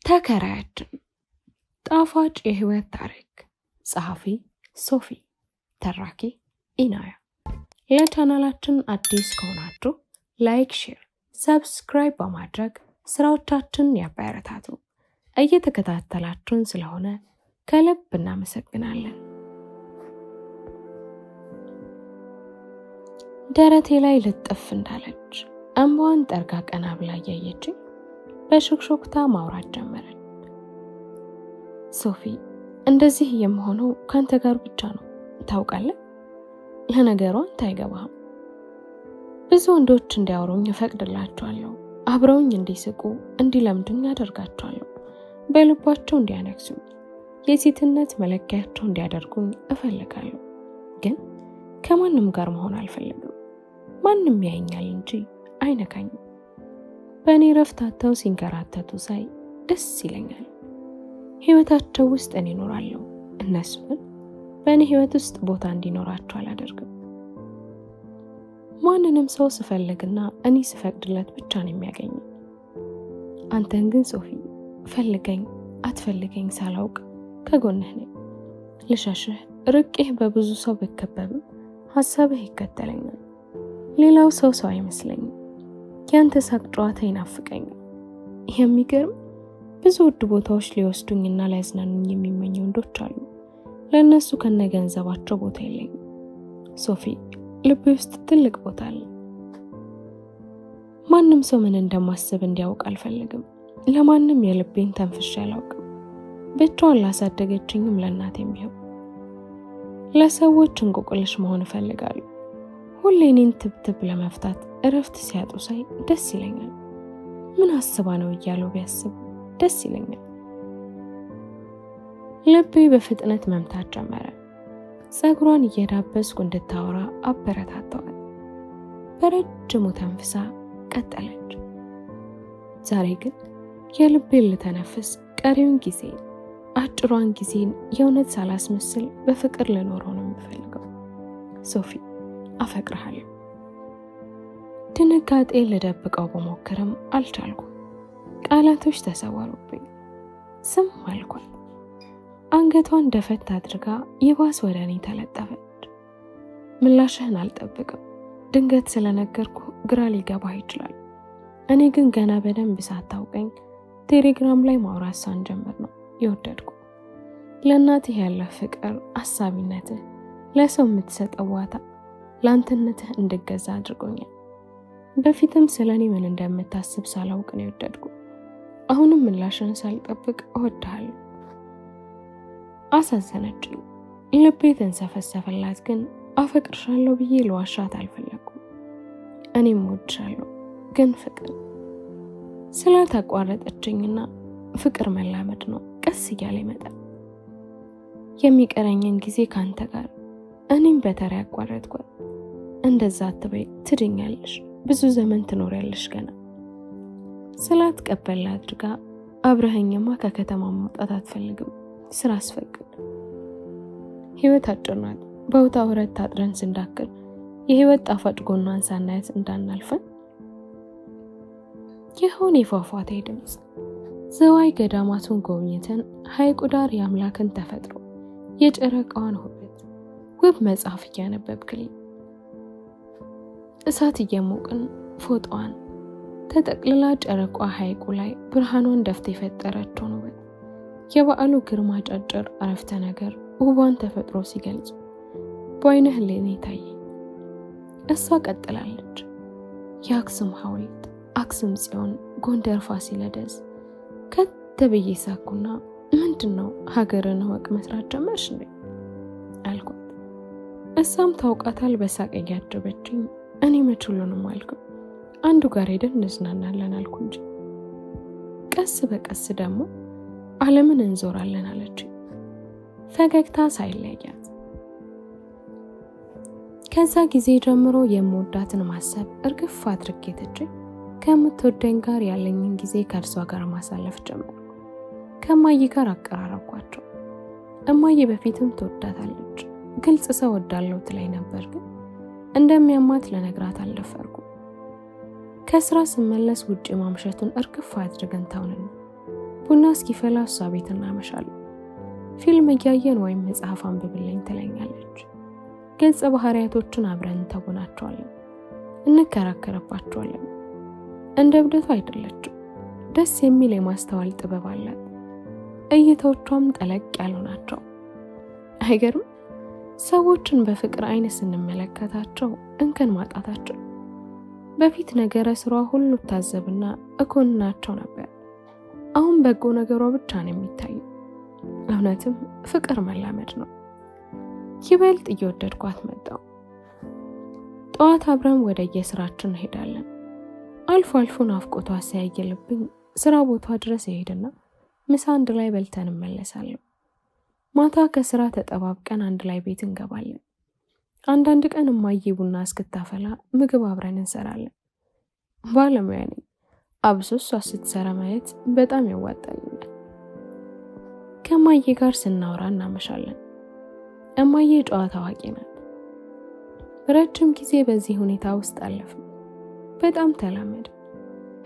ተከራያችን ጣፋጭ የህይወት ታሪክ። ጸሐፊ ሶፊ፣ ተራኪ ኢናያ። ለቻናላችን አዲስ ከሆናችሁ ላይክ፣ ሼር፣ ሰብስክራይብ በማድረግ ስራዎቻችን ያበረታቱ። እየተከታተላችሁን ስለሆነ ከልብ እናመሰግናለን። ደረቴ ላይ ልጥፍ እንዳለች እንባዋን ጠርጋ ቀና ብላ እያየችኝ በሹክሹክታ ማውራት ጀመረች። ሶፊ፣ እንደዚህ የምሆነው ካንተ ጋር ብቻ ነው ታውቃለህ። ለነገሩ አንተ አይገባህም። ብዙ ወንዶች እንዲያወሩኝ እፈቅድላቸዋለሁ። አብረውኝ እንዲስቁ እንዲለምዱኝ አደርጋቸዋለሁ። በልባቸው እንዲያነግሱኝ የሴትነት መለኪያቸው እንዲያደርጉኝ እፈልጋለሁ። ግን ከማንም ጋር መሆን አልፈልግም። ማንም ያየኛል እንጂ አይነካኝም። በእኔ ረፍታተው ሲንከራተቱ ሳይ ደስ ይለኛል። ህይወታቸው ውስጥ እኔ እኖራለሁ፣ እነሱ ግን በእኔ ህይወት ውስጥ ቦታ እንዲኖራቸው አላደርግም። ማንንም ሰው ስፈልግና እኔ ስፈቅድለት ብቻ ነው የሚያገኘኝ። አንተን ግን ሶፊ፣ ፈልገኝ አትፈልገኝ ሳላውቅ ከጎንህ ነኝ። ልሸሽህ ርቄህ በብዙ ሰው ብከበብም ሀሳብህ ይከተለኛል። ሌላው ሰው አይመስለኝም። ያንተ ሳቅ ጨዋታ ይናፍቀኛል። የሚገርም ብዙ ውድ ቦታዎች ሊወስዱኝና ሊያዝናኑኝ የሚመኙ ወንዶች አሉ። ለእነሱ ከነገንዘባቸው ቦታ የለኝም። ሶፊ፣ ልቤ ውስጥ ትልቅ ቦታ አለ። ማንም ሰው ምን እንደማስብ እንዲያውቅ አልፈልግም። ለማንም የልቤን ተንፍሼ አላውቅም። ብቻዋን ላሳደገችኝም ለእናቴም ቢሆን ለሰዎች እንቆቅልሽ መሆን እፈልጋለሁ። ሁሌ እኔን ትብትብ ለመፍታት እረፍት ሲያጡ ሳይ ደስ ይለኛል። ምን አስባ ነው እያለው ቢያስብ ደስ ይለኛል። ልቤ በፍጥነት መምታት ጀመረ። ፀጉሯን እየዳበስኩ እንድታወራ አበረታታዋል። በረጅሙ ተንፍሳ ቀጠለች። ዛሬ ግን የልቤን ልተነፍስ ቀሪውን ጊዜን፣ አጭሯን ጊዜን የእውነት ሳላስመስል በፍቅር ልኖረው ነው የምፈልገው። ሶፊ፣ አፈቅርሃለሁ። ድንጋጤ ልደብቀው በሞክርም አልቻልኩም። ቃላቶች ተሰወሩብኝ። ዝም አልኳት። አንገቷን ደፈት አድርጋ ይባስ ወደ እኔ ተለጠፈች። ምላሽህን አልጠብቅም። ድንገት ስለነገርኩ ግራ ሊገባህ ይችላል። እኔ ግን ገና በደንብ ሳታውቀኝ ቴሌግራም ላይ ማውራት ሳንጀምር ነው የወደድኩ። ለእናትህ ያለ ፍቅር፣ አሳቢነትህ፣ ለሰው የምትሰጠው ዋታ፣ ለአንተነትህ እንድገዛ አድርጎኛል። በፊትም ስለኔ ምን እንደምታስብ ሳላውቅ ነው የወደድኩ። አሁንም ምላሽን ሳልጠብቅ እወድሃለሁ። አሳዘነችኝ። ልቤ ተንሰፈሰፈላት። ግን አፈቅርሻለሁ ብዬ ለዋሻት አልፈለኩም። እኔም እወድሻለሁ፣ ግን ፍቅር ስላታቋረጠችኝና ፍቅር መላመድ ነው ቀስ እያለ ይመጣል። የሚቀረኝን ጊዜ ካንተ ጋር እኔም በተራ ያቋረጥኳት። እንደዛ አትበይ፣ ትድኛለሽ፣ ብዙ ዘመን ትኖሪያለሽ ገና ስላት ቀበል አድርጋ አብረኸኝማ ከከተማ መውጣት አትፈልግም፣ ስራ አስፈቅድ። ህይወት አጭር ናት። በውጣ ውረድ ታጥረን ስንዳክር የህይወት ጣፋጭ ጎኗን ሳናያት እንዳናልፈን። የሆነ የፏፏቴ ድምፅ። ዘዋይ ገዳማቱን ጎብኝተን ሐይቁ ዳር የአምላክን ተፈጥሮ የጨረቃዋን ውበት ውብ መጽሐፍ እያነበብክልኝ፣ እሳት እየሞቅን ፎጣዋን ተጠቅልላ ጨረቋ ሐይቁ ላይ ብርሃኗን ደፍታ የፈጠረችውን ውበት የበዓሉ ግርማ ጫጭር አረፍተ ነገር ውቧን ተፈጥሮ ሲገልጹ በዓይነ ህሊናዬ ታየኝ። እሷ ቀጥላለች። የአክሱም ሐውልት፣ አክሱም ጽዮን፣ ጎንደር ፋሲለደስ ከተብዬ ሳኩና ምንድነው ሀገርን ወቅ መስራት ጀመርሽ እንዴ አልኳት። እሷም ታውቃታል በሳቅ እያጀበችኝ። እኔ መች ሁሉንም አልኩ። አንዱ ጋር ሄደን እንዝናናለን አልኩ እንጂ ቀስ በቀስ ደግሞ ዓለምን እንዞራለን አለች። ፈገግታ ሳይለያት ከዛ ጊዜ ጀምሮ የምወዳትን ማሰብ እርግፍ አድርጌ ትቼ ከምትወደኝ ጋር ያለኝን ጊዜ ከእርሷ ጋር ማሳለፍ ጀመርኩ። ከማዬ ጋር አቀራረብኳቸው። እማዬ በፊትም ትወዳታለች። ግልጽ ሰው ወዳለው ትላይ ነበር፣ ግን እንደሚያማት ለነግራት አልደፈርኩም። ከስራ ስመለስ ውጪ ማምሸቱን እርግፍ አድርገን ተውንን። ቡና እስኪፈላ እሷ ቤት እናመሻለን። ፊልም እያየን ወይም መጽሐፍ አንብብልኝ ትለኛለች። ገጸ ባህሪያቶችን አብረን እንተውናቸዋለን፣ እንከራከርባቸዋለን። እንደ እብደቱ አይደለችም። ደስ የሚል የማስተዋል ጥበብ አላት። እይታዎቿም ጠለቅ ያሉ ናቸው። አይገርም? ሰዎችን በፍቅር አይን ስንመለከታቸው እንከን ማጣታቸው። በፊት ነገረ ስሯ ሁሉ ታዘብና እኮንናቸው ነበር። አሁን በጎ ነገሯ ብቻ ነው የሚታየው። እውነትም ፍቅር መላመድ ነው። ይበልጥ እየወደድኳት መጣሁ። ጠዋት አብረን ወደ የስራችን እንሄዳለን። አልፎ አልፎ ናፍቆቷ ሲያየልብኝ ስራ ቦታ ድረስ ይሄድና ምሳ አንድ ላይ በልተን እንመለሳለን። ማታ ከስራ ተጠባብቀን አንድ ላይ ቤት እንገባለን። አንዳንድ ቀን እማዬ ቡና እስክታፈላ ምግብ አብረን እንሰራለን። ባለሙያ ነኝ። አብሶ እሷ ስትሰራ ማየት በጣም ያዋጣልኛል። ከእማዬ ጋር ስናወራ እናመሻለን። እማዬ ጨዋታ አዋቂ ናት። ረጅም ጊዜ በዚህ ሁኔታ ውስጥ አለፍን። በጣም ተላመደ።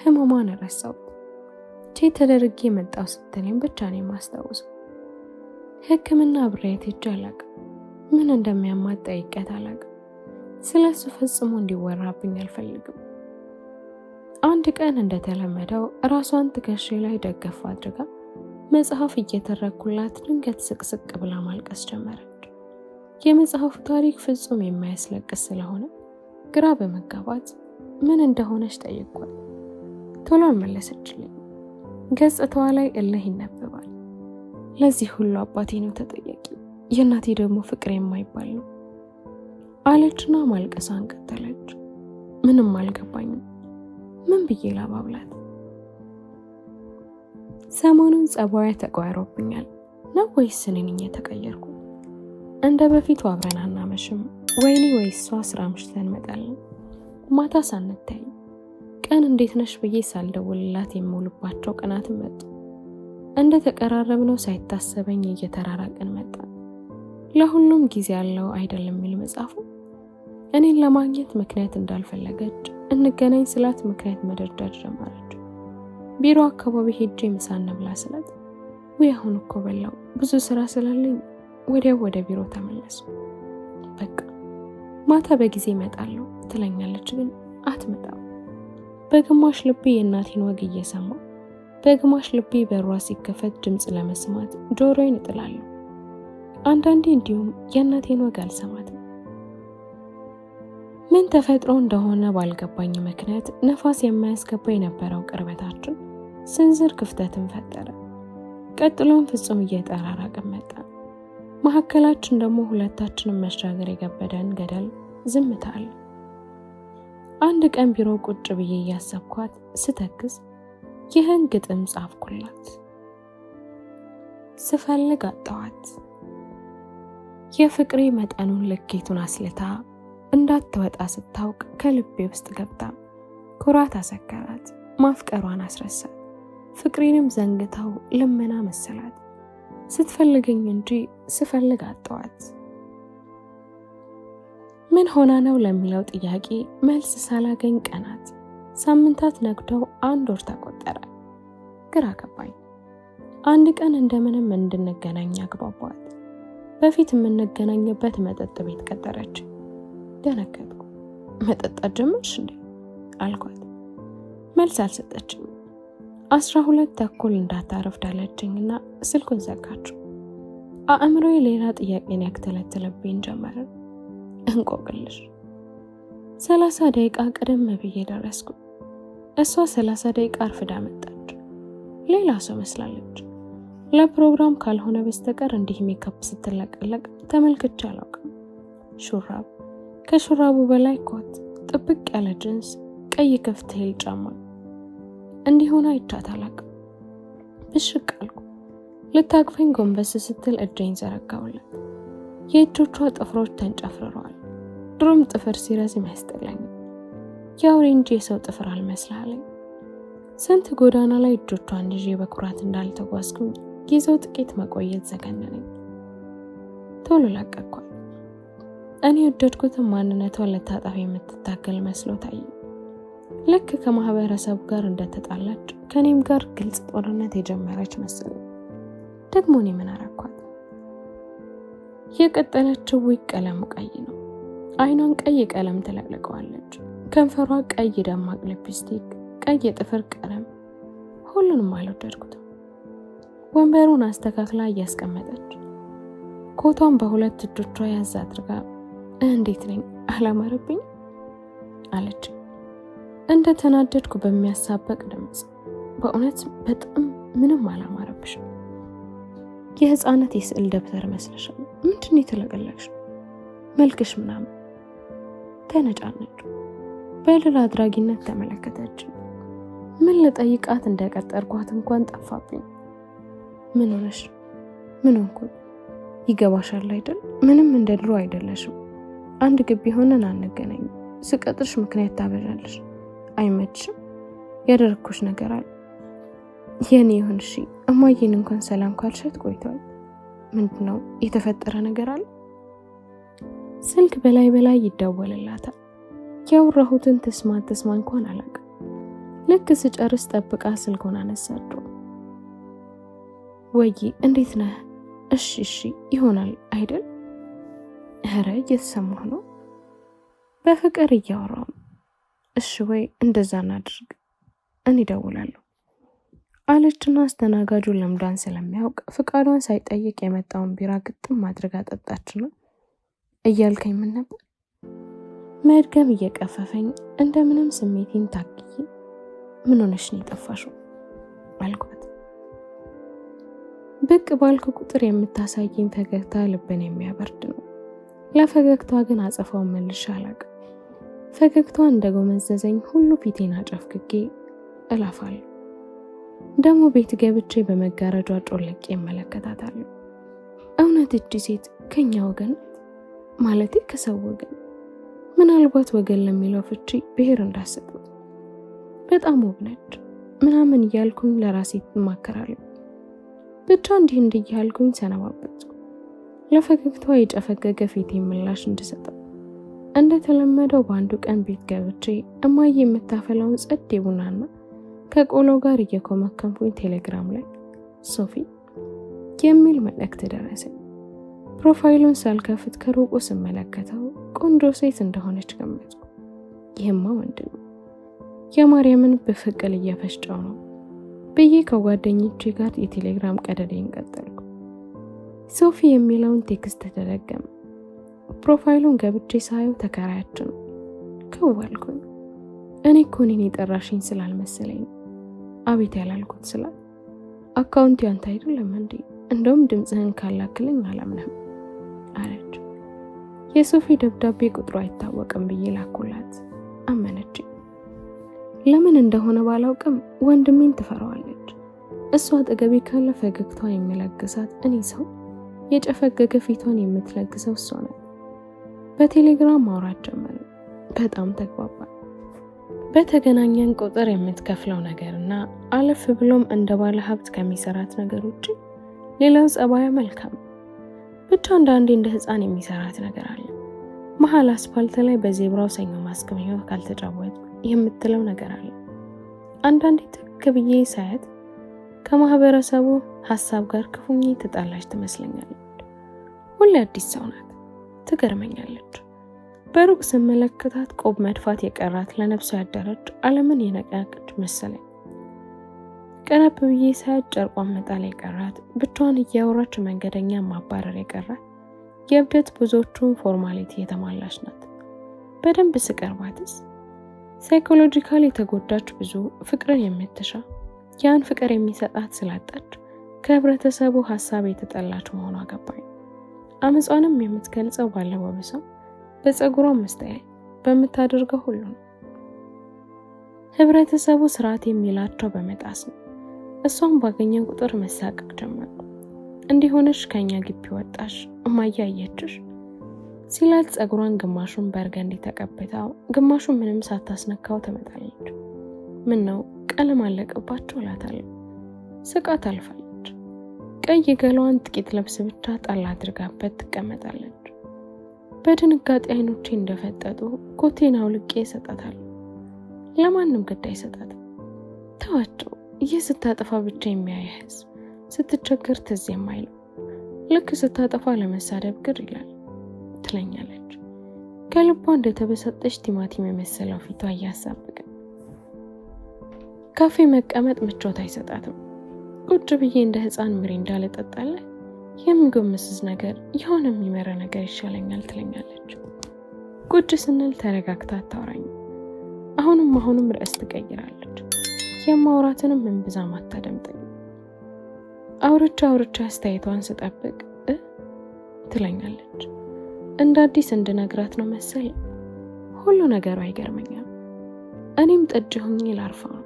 ህመሟን ረሳሁት። ቼክ ተደርጌ መጣሁ ስትለኝ ብቻ ነው የማስታውሰው። ሕክምና አብሬያት ሄጄ አላውቅም። ምን እንደሚያማት ጠይቄያት አላውቅም። ስለሱ ፈጽሞ እንዲወራብኝ አልፈልግም። አንድ ቀን እንደተለመደው ራሷን ትከሻ ላይ ደገፍ አድርጋ መጽሐፍ እየተረኩላት ድንገት ስቅስቅ ብላ ማልቀስ ጀመረች። የመጽሐፉ ታሪክ ፍጹም የማያስለቅስ ስለሆነ ግራ በመጋባት ምን እንደሆነች ጠየቅኳት። ቶሎ አልመለሰችልኝ። ገጽታዋ ላይ እልህ ይነበባል። ለዚህ ሁሉ አባቴ ነው ተጠያቂ፣ የእናቴ ደግሞ ፍቅር የማይባል ነው አለችና ማልቀሷን ቀጠለች። ምንም አልገባኝም። ምን ብዬ ላባብላት? ሰሞኑን ጸባያ ተቀያይሮብኛል ነው ወይስ እኔ ነኝ የተቀየርኩ? እንደ በፊቱ አብረን አናመሽም። ወይኔ ወይስ እሷ ስራ አምሽተን እንመጣለን። ማታ ሳንታይ ቀን እንዴት ነሽ ብዬ ሳልደውልላት የምውልባቸው ቀናትም መጡ። እንደ ተቀራረብነው ሳይታሰበኝ እየተራራቅን መጣን። ለሁሉም ጊዜ ያለው አይደለም የሚል መጽሐፉ። እኔን ለማግኘት ምክንያት እንዳልፈለገች እንገናኝ ስላት ምክንያት መደርደር ጀመረች። ቢሮ አካባቢ ሄጄ ምሳ እንብላ ስላት ወይ አሁን እኮ በላው ብዙ ስራ ስላለኝ ወዲያው ወደ ቢሮ ተመለሱ። በቃ ማታ በጊዜ እመጣለሁ ትለኛለች፣ ግን አትመጣም። በግማሽ ልቤ የእናቴን ወግ እየሰማ በግማሽ ልቤ በሯ ሲከፈት ድምጽ ለመስማት ጆሮዬን እጥላለሁ። አንዳንዴ እንዲሁም የእናቴን ወግ አልሰማትም። ምን ተፈጥሮ እንደሆነ ባልገባኝ ምክንያት ነፋስ የማያስገባ የነበረው ቅርበታችን ስንዝር ክፍተትን ፈጠረ። ቀጥሎም ፍጹም እየተራራቅን መጣ። መሀከላችን ደግሞ ሁለታችንም መሻገር የከበደን ገደል ዝምታ አለ። አንድ ቀን ቢሮ ቁጭ ብዬ እያሰብኳት ስተክዝ ይህን ግጥም ጻፍኩላት። ስፈልግ አጣኋት። የፍቅሬ መጠኑን ልኬቱን አስልታ እንዳትወጣ ስታውቅ ከልቤ ውስጥ ገብታ ኩራት አሰከራት፣ ማፍቀሯን አስረሳት። ፍቅሬንም ዘንግታው ልመና መሰላት። ስትፈልገኝ እንጂ ስፈልግ አጣኋት። ምን ሆና ነው ለሚለው ጥያቄ መልስ ሳላገኝ ቀናት፣ ሳምንታት ነግደው አንድ ወር ተቆጠረ። ግራ ገባኝ። አንድ ቀን እንደምንም እንድንገናኝ አግባባዋት። በፊት የምንገናኝበት መጠጥ ቤት ቀጠረች። ደነገጥኩ። መጠጣት ጀመርሽ እንዴ አልኳት። መልስ አልሰጠችም። 12 ተኩል እንዳታረፍድ አለችኝና ስልኩን ዘጋችው። አእምሮዬ ሌላ ጥያቄን ያክተለትልብኝ ጀመረ። እንቆቅልሽ 30 ደቂቃ ቀደም ብዬ ደረስኩ። እሷ 30 ደቂቃ አርፍዳ መጣች። ሌላ ሰው መስላለች። ለፕሮግራም ካልሆነ በስተቀር እንዲህ ሜካፕ ስትለቀለቅ ተመልክቼ አላውቅም። ሹራብ፣ ከሹራቡ በላይ ኮት፣ ጥብቅ ያለ ጅንስ፣ ቀይ ክፍት ሂል ጫማ። እንዲሆነ አይቻት አላውቅም። ብሽቅ አልኩ። ልታቅፈኝ ጎንበስ ስትል እጄን ዘረጋሁላት። የእጆቿ ጥፍሮች ተንጨፍርረዋል። ድሮም ጥፍር ሲረዝም ያስጠላኝ። የአውሬ እንጂ የሰው ጥፍር አልመስላለኝ። ስንት ጎዳና ላይ እጆቿን ይዤ በኩራት እንዳልተጓዝኩኝ ጊዜው ጥቂት መቆየት ዘገነነኝ። ቶሎ ለቀቅኳት። እኔ ወደድኩትን ማንነቷን ልታጠፋ የምትታገል መስሎ ታየ። ልክ ከማህበረሰቡ ጋር እንደተጣላች ከኔም ጋር ግልጽ ጦርነት የጀመረች መሰለኝ። ደግሞ እኔ ምን አረኳት? የቀጠለችው ቀለሙ ቀይ ነው። አይኗን ቀይ ቀለም ትለቅልቀዋለች። ከንፈሯ ቀይ ደማቅ ሊፕስቲክ፣ ቀይ የጥፍር ቀለም። ሁሉንም አልወደድኩትም። ወንበሩን አስተካክላ እያስቀመጠች ኮቷን በሁለት እጆቿ ያዝ አድርጋ እንዴት ነኝ አላማረብኝ አለች እንደ ተናደድኩ በሚያሳበቅ ድምጽ። በእውነት በጣም ምንም አላማረብሽ። የህፃናት የስዕል ደብተር መስለሻል። ምንድነው የተለቀለቅሽ? መልክሽ ምናምን ተነጫነጭ። በሌላ አድራጊነት ተመለከተች። ምን ልጠይቃት እንደቀጠርኳት እንኳን ጠፋብኝ። ምን ሆነሽ? ምን ሆንኩ? ይገባሻል አይደል? ምንም እንደ ድሮ አይደለሽም። አንድ ግቢ ሆነን አንገናኝ። ስቀጥርሽ ምክንያት ታበዣለሽ። አይመችሽም? ያደረኩሽ ነገር አለ። የኔ ይሁን እሺ። እማዬን እንኳን ሰላም ካልሻት ቆይቷል። ምንድነው የተፈጠረ ነገር አለ? ስልክ በላይ ይደወልላታል። ያወራሁትን ተስማ እንኳን አላውቅም። ልክ ስጨርስ ጠብቃ ስልኩን አነሳችው። ወይ እንዴት ነህ? እሺ ይሆናል አይደል? ኧረ እየተሰማህ ነው? በፍቅር እያወራሁ ነው። እሺ ወይ እንደዛ እናድርግ፣ እኔ እደውላለሁ አለችና አስተናጋጁ ለምዷን ስለሚያውቅ ፍቃዷን ሳይጠይቅ የመጣውን ቢራ ግጥም አድርጋ ጠጣችና እያልከኝ ምን ነበር? መድገም እየቀፈፈኝ እንደምንም ስሜቴን ታግዬ ምን ሆነሽ ነው የጠፋሽው አልኳት። ብቅ ባልኩ ቁጥር የምታሳየኝ ፈገግታ ልብን የሚያበርድ ነው። ለፈገግታዋ ግን አጸፋው መልሼ አላውቅም። ፈገግታዋ እንደጎመዘዘኝ ሁሉ ፊቴን አጨፍግጌ እላፋለሁ። ደግሞ ቤት ገብቼ በመጋረጃ ጮልቄ እመለከታታለሁ። እውነት እቺ ሴት ከኛ ወገን ማለቴ ከሰው ወገን፣ ምናልባት ወገን ለሚለው ፍቺ ብሔር እንዳሰጡት በጣም ውብ ነች ምናምን እያልኩኝ ለራሴ እማከራለሁ። ብቻ እንዲህ እያልኩኝ ሰነባበትኩ። ለፈገግታዋ የጨፈገገ ፊቴ ምላሽ እንድሰጠው እንደተለመደው በአንዱ ቀን ቤት ገብቼ እማዬ የምታፈላውን ጸዴ ቡናና ከቆሎ ጋር እየኮመከምኩኝ ቴሌግራም ላይ ሶፊ የሚል መልእክት ደረሰኝ። ፕሮፋይሉን ሳልከፍት ከሩቁ ስመለከተው ቆንጆ ሴት እንደሆነች ገመትኩ። ይህማ ወንድ ነው። የማርያምን በፍቅል እየፈጨው ነው ብዬ ከጓደኞቼ ጋር የቴሌግራም ቀደዴን ቀጠልኩ። ሶፊ የሚለውን ቴክስት ተደገመ። ፕሮፋይሉን ገብቼ ሳየው ተከራያችን ከዋልኩኝ። እኔ እኮ እኔን የጠራሽኝ ስላልመሰለኝ አቤት ያላልኩት ስላት አካውንቱ ያንተ አይደለም እንዴ? እንደውም ድምጽህን ካላክልኝ አላምነህም አለች። የሶፊ ደብዳቤ ቁጥሩ አይታወቅም ብዬ ላኩላት። አመነች። ለምን እንደሆነ ባላውቅም ወንድሜን ትፈራዋለች። እሷ አጠገቤ ካለ ፈገግታዋ የሚለግሳት እኔ ሰው የጨፈገገ ፊቷን የምትለግሰው እሷ ናት። በቴሌግራም ማውራት ጀመርን። በጣም ተግባባን። በተገናኘን ቁጥር የምትከፍለው ነገርና አለፍ ብሎም እንደ ባለ ሀብት ከሚሰራት ነገር ውጪ ሌላው ጸባያ መልካም። ብቻ አንዳንዴ እንደ ህፃን የሚሰራት ነገር አለ። መሀል አስፋልት ላይ በዜብራው ሰኞ ማስገኘው ካልተጫወትኩ የምትለው ነገር አለ። አንዳንዴ ትክ ብዬ ሳያት ከማህበረሰቡ ሐሳብ ጋር ክፉኛ ተጣላች ትመስለኛለች። ሁሌ አዲስ ሰው ናት፣ ትገርመኛለች። በሩቅ ስመለከታት ቆብ መድፋት የቀራት ለነፍሷ ያደረች ዓለምን የነቀቀች መሰለኝ። ቀረብ ብዬ ሳያት ጨርቋን መጣል የቀራት ብቻዋን እያወራች መንገደኛ ማባረር የቀራት የእብደት ብዙዎቹን ፎርማሊቲ የተሟላች ናት። በደንብ ስቀርባትስ ሳይኮሎጂካሊ የተጎዳች ብዙ ፍቅርን የምትሻ ያን ፍቅር የሚሰጣት ስላጣች ከህብረተሰቡ ሐሳብ የተጠላች መሆኗ ገባኝ። አመጿንም የምትገልጸው ባለባበሷ፣ በፀጉሯ መስተያየት፣ በምታደርገው ሁሉ ነው። ህብረተሰቡ ስርዓት የሚላቸው በመጣስ ነው። እሷም ባገኘን ቁጥር መሳቀቅ ጀመረ። እንዲሆነሽ ከኛ ግቢ ወጣሽ እማዬ አየችሽ ሲላት ፀጉሯን ግማሹን በርገንዲ ተቀብታው ግማሹን ምንም ሳታስነካው ትመጣለች። ምን ነው ቀለም አለቀባቸው እላታለሁ። ስቃ ታልፋለች። ቀይ ገላዋን ጥቂት ለብስ ብቻ ጣል አድርጋበት ትቀመጣለች። በድንጋጤ አይኖቼ እንደፈጠጡ ኮቴን አውልቄ እሰጣታለሁ። ለማንም ግድ አይሰጣትም። ተዋቸው፣ ስታጠፋ ብቻ የሚያይ ህዝብ ስትቸገር ትዝ የማይለው ልክ ስታጠፋ ለመሳደብ ግር ይላል ትለኛለች። ከልቧ እንደተበሰጠች ቲማቲም የመሰለው ፊቷ እያሳበቀ ካፌ መቀመጥ ምቾት አይሰጣትም። ቁጭ ብዬ እንደ ህፃን ሚሪንዳ ልጠጣለ የሚጎመስስ ነገር የሆነ የሚመራ ነገር ይሻለኛል ትለኛለች። ቁጭ ስንል ተረጋግታ አታወራኝ። አሁንም ርዕስ ትቀይራለች። የማውራትንም እንብዛም አታደምጠኝ። አውርቻ አስተያየቷን ስጠብቅ ትለኛለች። እንደ አዲስ እንድነግራት ነው መሰል ሁሉ ነገሯ ይገርመኛል። እኔም ጠጅ ሆኜ ላርፋ ነው።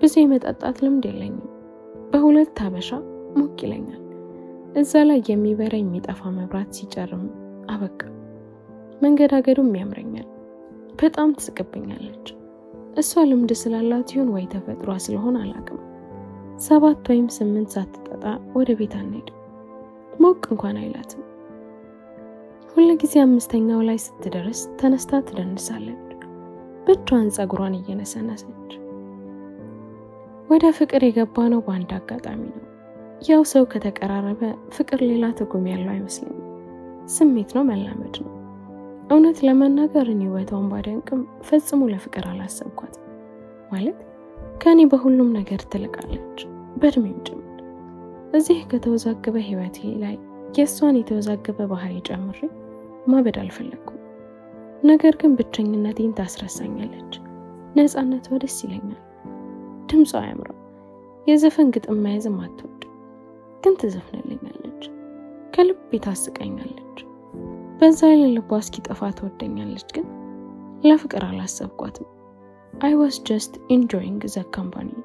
ብዙ የመጠጣት ልምድ የለኝም። በሁለት ሀበሻ ሞቅ ይለኛል። እዛ ላይ የሚበራ የሚጠፋ መብራት ሲጨርም አበቃ። መንገዳገዱም ያምረኛል። በጣም ትስቅብኛለች። እሷ ልምድ ስላላት ይሁን ወይ ተፈጥሯ ስለሆነ አላውቅም። 7 ወይም 8 ሳትጠጣ ወደ ቤት አንሄድም። ሞቅ እንኳን አይላትም። ሁሉ ጊዜ 5ኛው ላይ ስትደርስ ተነስታ ትደንሳለች፣ ብቻዋን ጸጉሯን እየነሰነሰች። ወደ ፍቅር የገባነው በአንድ አጋጣሚ ነው። ያው ሰው ከተቀራረበ ፍቅር ሌላ ትርጉም ያለው አይመስለኝም። ስሜት ነው፣ መላመድ ነው። እውነት ለመናገር እኔ ውበቷን ባደንቅም ፈጽሞ ለፍቅር አላሰብኳትም። ማለት ከኔ በሁሉም ነገር ትልቃለች፣ በእድሜም ጭምር። እዚህ ከተወዛገበ ህይወቴ ላይ የእሷን የተወዛገበ ባህሪ ጨምሬ ማበድ አልፈለኩም። ነገር ግን ብቸኝነቴን ታስረሳኛለች። ነፃነቷ ደስ ይለኛል። ድምጿ አያምረው። የዘፈን ግጥም መያዝም አትወድ፣ ግን ትዘፍንልኛለች። ከልብ ታስቀኛለች። በዛ ላይ ልቧ እስኪጠፋ ትወደኛለች። ግን ለፍቅር አላሰብኳትም። I was just enjoying the company።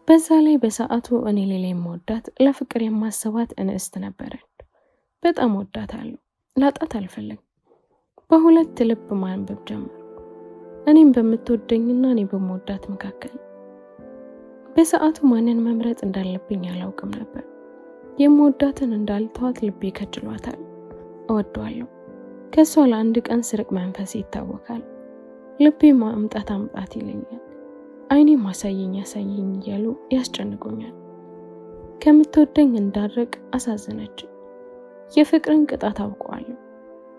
በዛ ላይ በሰዓቱ እኔ ሌላ የምወዳት ለፍቅር የማሰባት እንስት ነበረች። በጣም ወዳታለሁ፣ ላጣት አልፈለግም። በሁለት ልብ ማንበብ ጀመርኩ፣ እኔም በምትወደኝና እኔ በምወዳት መካከል። በሰዓቱ ማንን መምረጥ እንዳለብኝ አላውቅም ነበር። የምወዳትን እንዳልተዋት ልቤ ከጅሏታል። እወደዋለሁ። ከሷ ለአንድ ቀን ስርቅ መንፈስ ይታወካል። ልቤ ማምጣት ይለኛል። አይኔ ማሳየኝ እያሉ ያስጨንቁኛል። ከምትወደኝ እንዳርቅ አሳዘነች። የፍቅርን ቅጣት አውቀዋለሁ።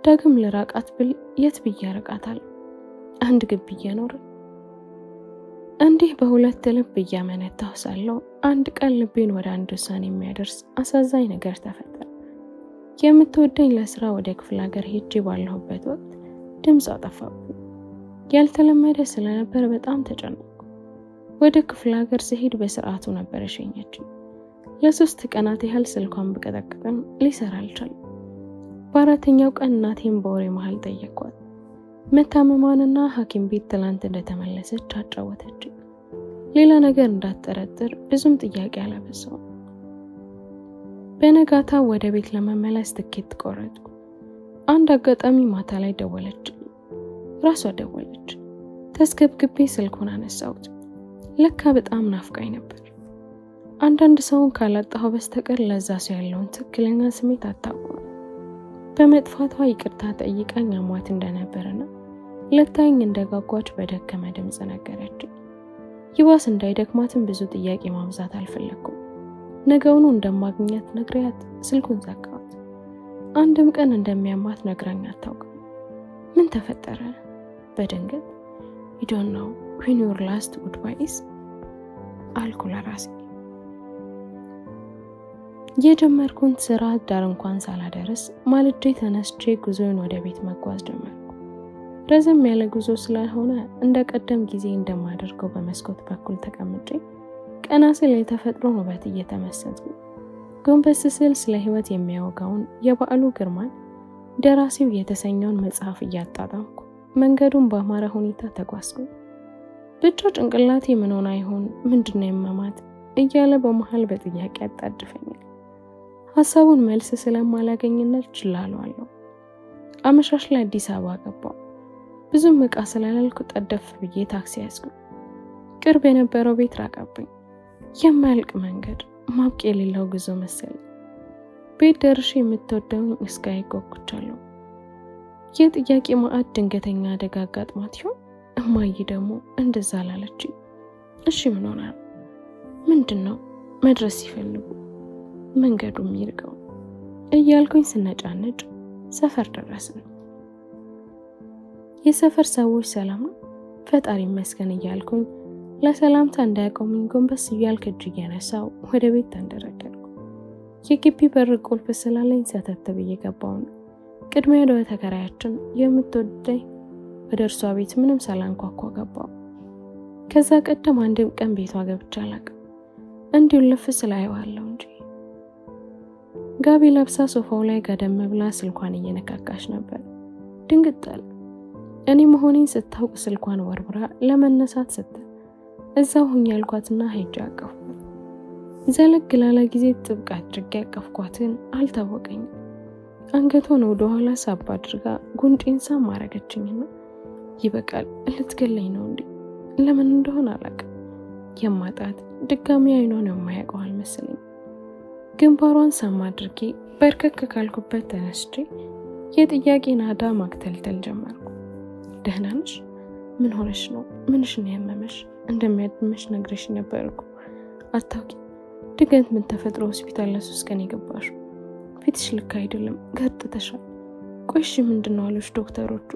ዳግም ልራቃት ብል የት ብዬ አርቃታለሁ? አንድ ግቢ እየኖረ እንዲህ በሁለት ልብ እያመነታሁ ሳለሁ አንድ ቀን ልቤን ወደ አንድ ውሳኔ የሚያደርስ አሳዛኝ ነገር ተፈጠረ። የምትወደኝ ለስራ ወደ ክፍለ ሀገር ሄጄ ባለሁበት ወቅት ድምጿ ጠፋብኝ። ያልተለመደ ስለነበር በጣም ተጨነቅኩ። ወደ ክፍለ ሀገር ስሄድ በስርዓቱ ነበር የሸኘችኝ። ለ3 ቀናት ያህል ስልኳን ብቀጠቅጥም ሊሰራ አልቻለም። በ4ኛው ቀን እናቴን በወሬ መሃል ጠየኳት። መታመሟንና ሐኪም ቤት ትላንት እንደተመለሰች አጫወተችኝ። ሌላ ነገር እንዳትጠረጥር ብዙም ጥያቄ አላበዛውም። በነጋታ ወደ ቤት ለመመለስ ትኬት ቆረጥኩ። አንድ አጋጣሚ ማታ ላይ ደወለች። ራሷ ደወለች። ተስገብግቤ ስልኩን አነሳሁት። ለካ በጣም ናፍቃኝ ነበር። አንዳንድ ሰውን ካላጣሁ በስተቀር ለዛ ሰው ያለውን ትክክለኛ ስሜት አታውቅም። በመጥፋቷ ይቅርታ ጠይቃኝ አሟት እንደነበርና ለታይኝ እንደጓጓች በደከመ ድምጽ ነገረችኝ። ይባስ እንዳይደክማትም ብዙ ጥያቄ ማብዛት አልፈለኩም። ነገውኑ እንደማግኘት ነግሪያት ስልኩን ዘጋሁት። አንድም ቀን እንደሚያማት ነግራኝ አታውቅም። ምን ተፈጠረ? በድንገት you don't know when your last goodbye is አልኩ ለራሴ። የጀመርኩን ስራ ዳር እንኳን ሳላደርስ ማልጄ ተነስቼ ጉዞን ወደ ቤት መጓዝ ጀመርኩ። ረዘም ያለ ጉዞ ስለሆነ እንደቀደም ጊዜ እንደማደርገው በመስኮት በኩል ተቀምጬ ቀና ስል የተፈጥሮን ውበት እየተመሰጥኩ፣ ጎንበስ ስል ስለ ህይወት የሚያወጋውን የበዓሉ ግርማን ደራሲው የተሰኘውን መጽሐፍ እያጣጣምኩ መንገዱን በአማረ ሁኔታ ተጓዝኩ። ብቻ ጭንቅላቴ ምን ሆና ይሆን ምንድነው የመማት እያለ በመሃል በጥያቄ ያጣድፈኛል። ሐሳቡን መልስ ስለማላገኝነት ችላለዋለሁ። አመሻሽ ላይ አዲስ አበባ ገባሁ። ብዙም ዕቃ ስላልኩ ጠደፍ ብዬ ታክሲ ያዝኩ። ቅርብ የነበረው ቤት ራቀብኝ። የማያልቅ መንገድ፣ ማብቂያ የሌለው ጉዞ መሰለኝ። ቤት ደርሼ የምትወደውን እስካይ ጓጉቻለሁ። የጥያቄ ማዕድ ድንገተኛ አደጋ አጋጥሟት ይሆን? እማዬ ደግሞ እንደዛ አላለችኝ። እሺ ምን ሆነ? ምንድነው? መድረስ ሲፈልጉ መንገዱ የሚርቀው እያልኩኝ ስነጫነጭ ሰፈር ደረስን። የሰፈር ሰዎች ሰላም ነው? ፈጣሪ ይመስገን እያልኩኝ ለሰላምታ እንዳያቆሙኝ ጎንበስ እያልኩ እጅ እያነሳው ወደ ቤት ተንደረደርኩ። የግቢ በር ቁልፍ ስላለኝ ሰተት ብዬ ገባሁ። ቅድሚያ ወደ ተከራያችን የምትወደኝ ወደ እርሷ ቤት ምንም ሳላንኳኳ ገባሁ። ከዛ ቀደም አንድም ቀን ቤቷ ገብቼ አላውቅም። እንዲሁ ልፍ ስላየዋለሁ እንጂ። ጋቢ ለብሳ ሶፋው ላይ ጋደም ብላ ስልኳን እየነካካች ነበር። ድንግጥ አለ። እኔ መሆኔን ስታውቅ ስልኳን ወርብራ ለመነሳት ስትል እዛው ሆኜ ያልኳትና ሄጄ አቀፍኳት። ዘለግ ላለ ጊዜ ጥብቅ አድርጌ ያቀፍኳትን አልታወቀኝም። አንገቷን ወደ ኋላ ሳብ አድርጋ ጉንጬን ሳም አረገችኝና ይበቃል፣ ልትገለኝ ነው እንዴ? ለምን እንደሆነ አላውቅም። የማጣት ድጋሚ አይኗን የማያውቀው አልመሰለኝ። ግንባሯን ሳም አድርጌ በርከክ ካልኩበት ተነስቼ የጥያቄ ናዳ ማክተልተል ጀመርኩ። ደህና ነሽ? ምን ሆነሽ ነው? ምንሽ ነው ያመመሽ? እንደሚያድምሽ ነግረሽ ነበር እኮ አታውቂ? ድንገት ምን ተፈጥሮ ሆስፒታል ለ3 ቀን የገባሽው? ፊትሽ ልክ አይደለም፣ ገጥተሻል። ቆይሽ ምንድነው አሉሽ ዶክተሮቹ?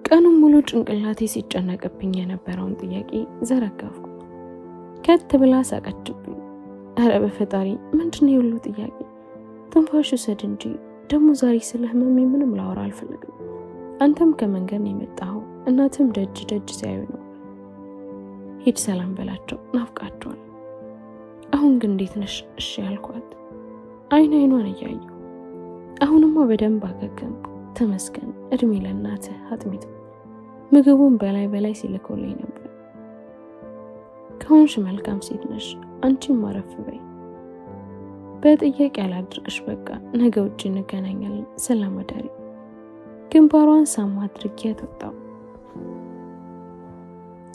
ቀኑን ሙሉ ጭንቅላቴ ሲጨነቅብኝ የነበረውን ጥያቄ ዘረጋፍኩ። ከት ብላ ሳቀችብኝ። ኧረ በፈጣሪ ምንድነው የሁሉ ጥያቄ? ትንፋሽ ውሰድ እንጂ። ደግሞ ዛሬ ስለ ህመሜ ምንም ላወራ አልፈልግም። አንተም ከመንገድ ነው የመጣኸው፣ እናትም ደጅ ደጅ ሲያዩ ነው። ሂድ ሰላም በላቸው፣ ናፍቃቸዋል። አሁን ግን እንዴት ነሽ? እሺ ያልኳት አይኗን እያየሁ አሁንማ በደንብ አገገምኩ፣ ተመስገን። እድሜ ለእናትህ አጥሚት። ምግቡን በላይ ሲልኮልኝ ነበር። ከሆንሽ መልካም ሴት ነሽ፣ አንቺም ማረፍ በይ። በጥያቄ አላድርቅሽ፣ በቃ ነገ ውጪ እንገናኛለን፣ ሰላም አደሪ። ግንባሯን ሳም አድርጌ ተወጣሁ።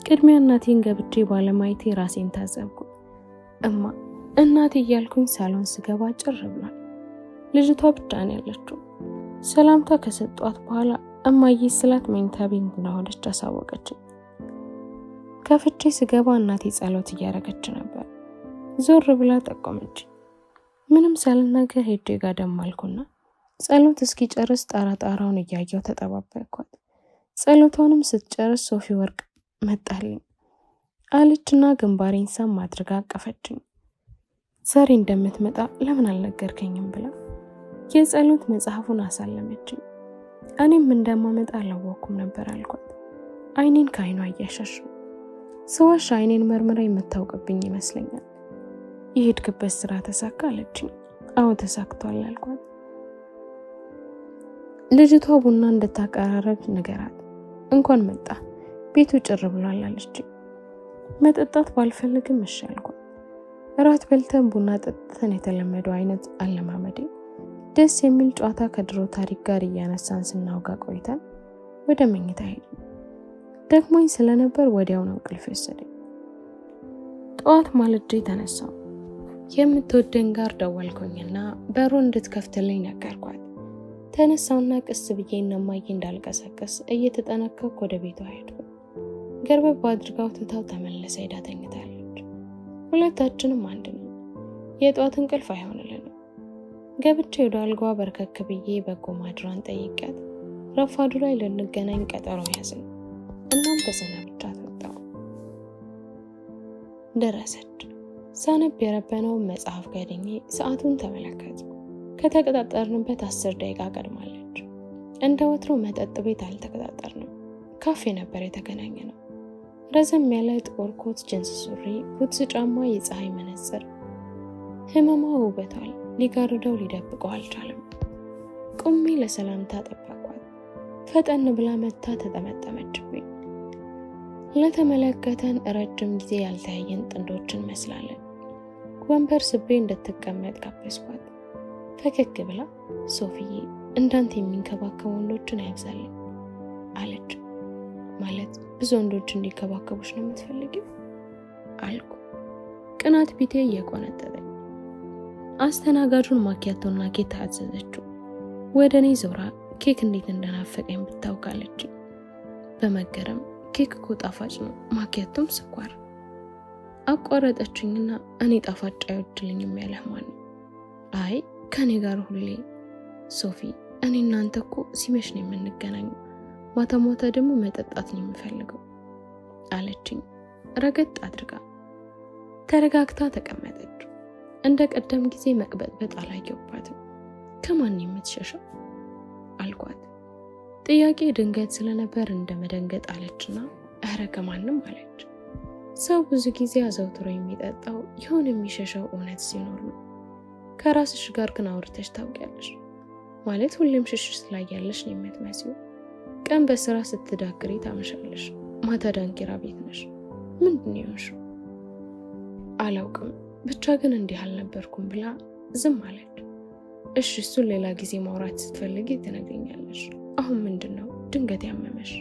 ቅድሚያ እናቴን ገብቼ ባለማየቴ ራሴን ታዘብኩ። እማ እናቴ እያልኩኝ ሳሎን ስገባ ጭር ብሏል። ልጅቷ ብቻ ነው ያለችው። ሰላምታ ከሰጧት በኋላ እማዬ ስላት መኝታ ቤት እንደሆነች አሳወቀችኝ። ከፍቼ ስገባ እናቴ ጸሎት እያደረገች ነበር። ዞር ብላ ጠቆመች። ምንም ሳልናገር ሄጄ ጋደም አልኩና ጸሎት እስኪጨርስ ጣራውን እያየው ተጠባበቅኳት። ጸሎቷንም ስትጨርስ ሶፊ ወርቅ መጣልኝ አለችና ግንባሬን ሳም አድርጋ አቀፈችኝ። ዛሬ እንደምትመጣ ለምን አልነገርከኝም ብላ የጸሎት መጽሐፉን አሳለመችኝ። እኔም እንደማመጣ አላወኩም ነበር አልኳት። አይኔን ከአይኗ እያሻሸሁ ሰዋሽ አይኔን መርምራ የምታውቅብኝ ይመስለኛል። የሄድክበት ስራ ተሳካ አለችኝ። አዎ ተሳክቷል አልኳት። ልጅቷ ቡና እንድታቀራረብ ንገራት፣ እንኳን መጣ ቤቱ ጭር ብሏል አለችኝ። መጠጣት ባልፈልግም እሺ አልኳት። እራት በልተን ቡና ጠጥተን የተለመደው አይነት አለማመዴ ደስ የሚል ጨዋታ ከድሮ ታሪክ ጋር እያነሳን ስናውጋ ቆይተን ወደ መኝታ ሄድን። ደክሞኝ ስለነበር ወዲያው ነው እንቅልፍ ወሰደኝ። ጠዋት ማለዳ ተነሳው። የምትወደኝ ጋር ደወልኩኝና በሩ እንድትከፍትልኝ ነገርኳት። ተነሳውና ቀስ ብዬ እማዬ እንዳልቀሰቀስ እየተጠነቀቅኩ ወደ ቤቷ ሄድኩ። ገርበብ አድርጋው ትታው ተመለሰ ሄዳ ተኝታለች። ሁለታችንም አንድ ነው። የጧት እንቅልፍ አይሆንልንም። ገብቼ ወደ አልጋዋ በርከክ ብዬ በጎ ማድሯን ጠይቄያት ረፋዱ ላይ ልንገናኝ ቀጠሮ ያዝን። እናም ተሰናብቻት ወጣሁ። ደረሰች። ሳነብ የረበነውን መጽሐፍ ገድኜ ሰዓቱን ተመለከትኩ። ከተቀጣጠርንበት 10 ደቂቃ ቀድማለች። እንደ ወትሮ መጠጥ ቤት አልተቀጣጠርንም። ካፌ ነበር የተገናኘነው። ረዘም ያለ ጥቁር ኮት፣ ጅንስ ሱሪ፣ ቡትስ ጫማ፣ የፀሐይ መነጽር። ህመሟ ውበቷል ሊጋርደው ሊደብቀው አልቻለም። ቁሜ ለሰላምታ ጠበቅኳት። ፈጠን ብላ መታ ተጠመጠመችብኝ። ለተመለከተን ረጅም ጊዜ ያልተያየን ጥንዶችን መስላለን። ወንበር ስቤ እንድትቀመጥ ጋበዝኳት። ፈገግ ብላ ሶፊዬ እንዳንተ የሚንከባከቡ ወንዶችን ያብዛልኝ አለች። ማለት ብዙ ወንዶች እንዲከባከቡሽ ነው የምትፈልጊው አልኩ። ቅናት ቢቴ እየቆነጠጠኝ። አስተናጋጁን ማኪያቶና ኬክ አዘዘችው። ወደ እኔ ዞራ ኬክ እንዴት እንደናፈቀኝ ብታውቃለች። በመገረም ኬክ እኮ ጣፋጭ ነው፣ ማኪያቶም ስኳር። አቋረጠችኝና እኔ ጣፋጭ አይወድልኝም ያለህ ማን ነው? አይ ከኔ ጋር ሁሌ ሶፊ፣ እኔ እናንተ እኮ ሲመሽ ነው የምንገናኘው፣ ማታ ማታ ደግሞ መጠጣት ነው የምፈልገው አለችኝ ረገጥ አድርጋ። ተረጋግታ ተቀመጠች። እንደ ቀደም ጊዜ መቅበጥበጥ አላየሁባትም። ከማን የምትሸሸው አልኳት። ጥያቄ ድንገት ስለነበር እንደመደንገጥ አለችና እረ ከማንም አለች። ሰው ብዙ ጊዜ አዘውትሮ የሚጠጣው ይሁን የሚሸሸው እውነት ሲኖር ነው። ከራስሽ ጋር ግን አውርተሽ ታውቂያለሽ? ማለት ሁሌም ሽሽሽ ላይ ያለሽ ነው የምትመስለው። ቀን በስራ ስትዳክሪ ታመሻለሽ፣ ማታ ዳንኪራ ቤት ነሽ። ምንድን ነው? አላውቅም፣ ብቻ ግን እንዲህ አልነበርኩም ብላ ዝም አለች። እሺ እሱን ሌላ ጊዜ ማውራት ስትፈልጊ ትነግሪኛለሽ። አሁን ምንድነው ድንገት ያመመሽ?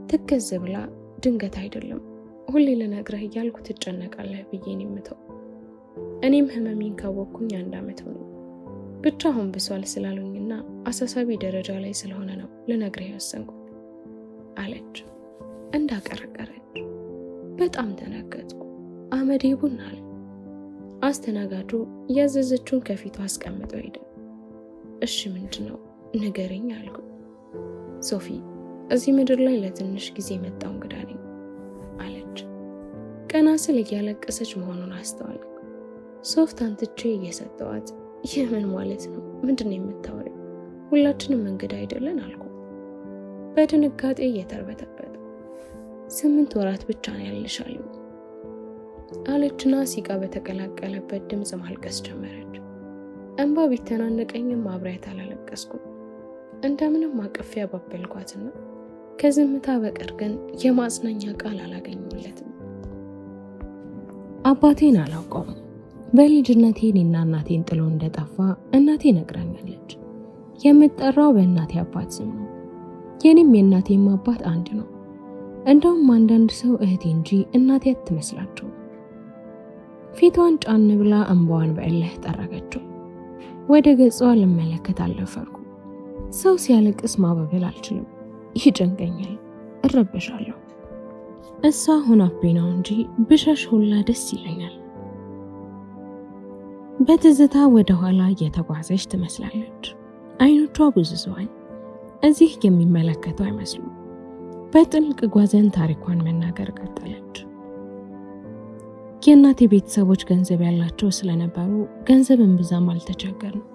ትከዝ ብላ ድንገት አይደለም ሁሌ ልነግርህ እያልኩ ትጨነቃለህ ብዬን የምተው። እኔም ህመሜን ካወቅኩኝ 1 ዓመት ሆነ። ብቻ አሁን ብሷል ስላሉኝና አሳሳቢ ደረጃ ላይ ስለሆነ ነው ልነግርህ ያሰንኩት አለች እንዳቀረቀረች። በጣም ተነገጥኩ። አመዴ ቡና አለ። አስተናጋጁ ያዘዘችውን ከፊቱ አስቀምጦ ሄደ። እሺ ምንድነው ንገረኝ አልኩ። ሶፊ፣ እዚህ ምድር ላይ ለትንሽ ጊዜ መጣው እንግዳ ነኝ አለች። ቀና ስል እያለቀሰች መሆኑን አስተዋልኩ። ሶፍት አንትቼ እየሰጠዋት ይህ ምን ማለት ነው? ምንድነው የምታወሪው? ሁላችንም እንግዳ አይደለን አልኩ በድንጋጤ እየተርበተበተ። 8 ወራት ብቻ ነው ያልሻል አለችና ሲቃ በተቀላቀለበት ድምጽ ማልቀስ ጀመረች። እንባ ቢተናነቀኝም አብሬያት አላለቀስኩም። እንደምንም አቅፌ አባበልኳትና ከዝምታ በቀር ግን የማጽናኛ ቃል አላገኘሁለትም። አባቴን አላውቀውም። በልጅነቴ እኔና እናቴን ጥሎ እንደጠፋ እናቴ ነግራኛለች። የምጠራው በእናቴ አባት ስም ነው። የኔም የእናቴም አባት አንድ ነው። እንደውም አንዳንድ ሰው እህቴ እንጂ እናቴ አትመስላቸው። ፊቷን ጫን ብላ እንባዋን በእልህ ጠረገችው። ወደ ገጿ ልመለከት አልደፈርኩ። ሰው ሲያለቅስ ማበበል አልችልም። ይጨንቀኛል፣ እረበሻለሁ። እሷ ሆናብኝ ነው እንጂ ብሸሽ ሁላ ደስ ይለኛል። በትዝታ ወደ ኋላ እየተጓዘች ትመስላለች። አይኖቿ ብዙዘዋል። እዚህ የሚመለከቱ አይመስሉም። በጥልቅ ጓዘን ታሪኳን መናገር ቀጠለች። የእናቴ ቤተሰቦች ገንዘብ ያላቸው ስለነበሩ ገንዘብን ብዛም አልተቸገርም።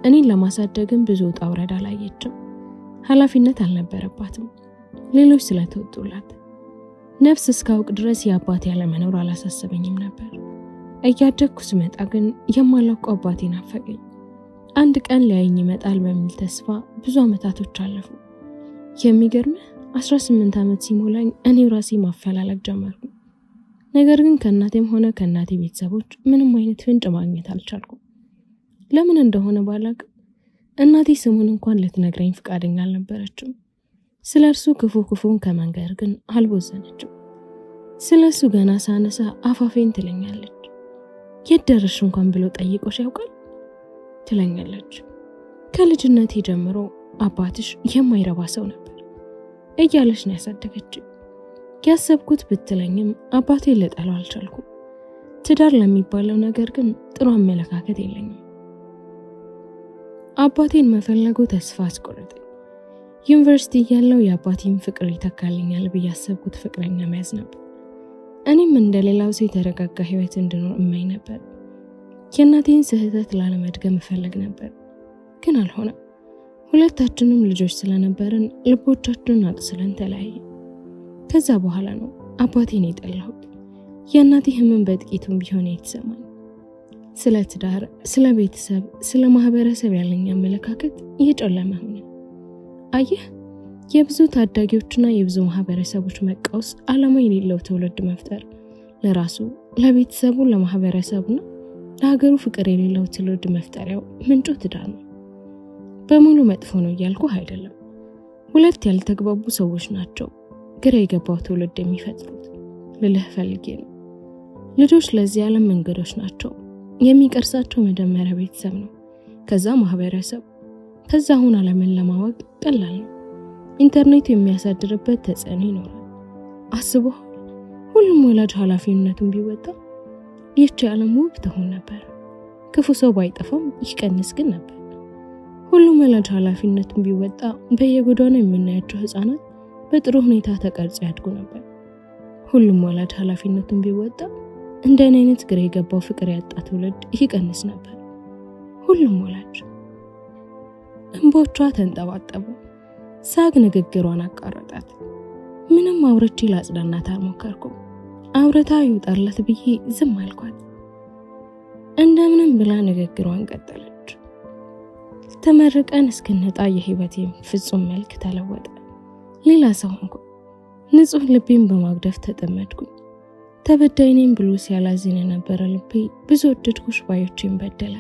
እኔን ለማሳደግም ብዙ ውጣ ውረድ አላየችም። ኃላፊነት አልነበረባትም። ሌሎች ስለተወጡላት ነፍስ እስካውቅ ድረስ የአባቴ ያለመኖር አላሳሰበኝም ነበር። እያደግኩ ስመጣ ግን የማላውቀው አባቴ ናፈቀኝ። አንድ ቀን ሊያየኝ ይመጣል በሚል ተስፋ ብዙ ዓመታቶች አለፉ። የሚገርምህ 18 ዓመት ሲሞላኝ እኔው ራሴ ማፈላለግ ጀመርኩ። ነገር ግን ከእናቴም ሆነ ከእናቴ ቤተሰቦች ምንም አይነት ፍንጭ ማግኘት አልቻልኩም። ለምን እንደሆነ ባላውቅም እናቴ ስሙን እንኳን ልትነግረኝ ፍቃደኛ አልነበረችም። ስለርሱ ክፉን ከመንገር ግን አልቦዘነችም። ስለሱ ገና ሳነሳ አፋፌን ትለኛለች። የት ደረስሽ እንኳን ብሎ ጠይቆሽ ያውቃል ትለኛለች። ከልጅነቴ ጀምሮ አባትሽ የማይረባ ሰው ነበር እያለች ነው ያሳደገችኝ። ያሰብኩት ብትለኝም አባቴን ልጠላው አልቻልኩም። ትዳር ለሚባለው ነገር ግን ጥሩ አመለካከት የለኝም። አባቴን መፈለጉ ተስፋ አስቆረጠኝ። ዩኒቨርሲቲ ያለው የአባቴን ፍቅር ይተካልኛል ብዬ ያሰብኩት ፍቅረኛ መያዝ ነበር። እኔም እንደሌላው ሰው የተረጋጋ ህይወት እንድኖር እመኝ ነበር። የእናቴን ስህተት ላለመድገም እፈልግ ነበር፣ ግን አልሆነም። ሁለታችንም ልጆች ስለነበርን ልቦቻችንን አጥስለን ተለያየን። ከዛ በኋላ ነው አባቴን የጠላሁት። የእናቴ ህመም በጥቂቱም ቢሆን የተሰማኝ። ስለ ትዳር፣ ስለ ቤተሰብ፣ ስለ ማህበረሰብ ያለኝ አመለካከት እየጨለመ ሆነ። አየህ፣ የብዙ ታዳጊዎችና የብዙ ማህበረሰቦች መቃወስ ዓላማ የሌለው ትውልድ መፍጠር ለራሱ፣ ለቤተሰቡ፣ ለማህበረሰቡና ለሀገሩ ፍቅር የሌለው ትውልድ መፍጠሪያው ምንጩ ትዳር ነው። በሙሉ መጥፎ ነው እያልኩ አይደለም። ሁለት ያልተግባቡ ሰዎች ናቸው ግራ የገባው ትውልድ የሚፈጥሩት ልልህ ፈልጌ ነው። ልጆች ለዚህ ዓለም መንገዶች ናቸው። የሚቀርሳቸው መጀመሪያ ቤተሰብ ነው፣ ከዛ ማህበረሰብ፣ ከዛ አሁን ዓለምን ለማወቅ ቀላል ነው። ኢንተርኔት የሚያሳድርበት ተጽዕኖ ይኖራል። አስበው፣ ሁሉም ወላጅ ኃላፊነቱን ቢወጣ ይህች ዓለም ውብ ትሆን ነበር። ክፉ ሰው ባይጠፋም ይቀንስ ግን ነበር። ሁሉም ወላጅ ኃላፊነቱን ቢወጣ በየጎዳናው የምናያቸው ህፃናት በጥሩ ሁኔታ ተቀርጸው ያድጉ ነበር። ሁሉም ወላጅ ኃላፊነቱን ቢወጣ እንደኔ አይነት ግራ የገባው ፍቅር ያጣ ትውልድ ይቀንስ ነበር። ሁሉም ወላጅ። እንቦቿ ተንጠባጠቡ። ሳግ ንግግሯን አቋረጣት። ምንም አውርቼ ላጽዳናት አልሞከርኩም። አውርታ ይውጣላት ብዬ ዝም አልኳት። እንደምንም ብላ ንግግሯን ቀጠለች። ተመርቀን እስክንጣ የህይወቴ ፍጹም መልክ ተለወጠ። ሌላ ሰው ሆንኩ። ንጹህ ልቤን በማግደፍ ተጠመድኩኝ። ተበዳይ ነኝ ብሎ ሲያላዝን የነበረ ልቤ ብዙ ወደድኩሽ ባዮችን በደለ፣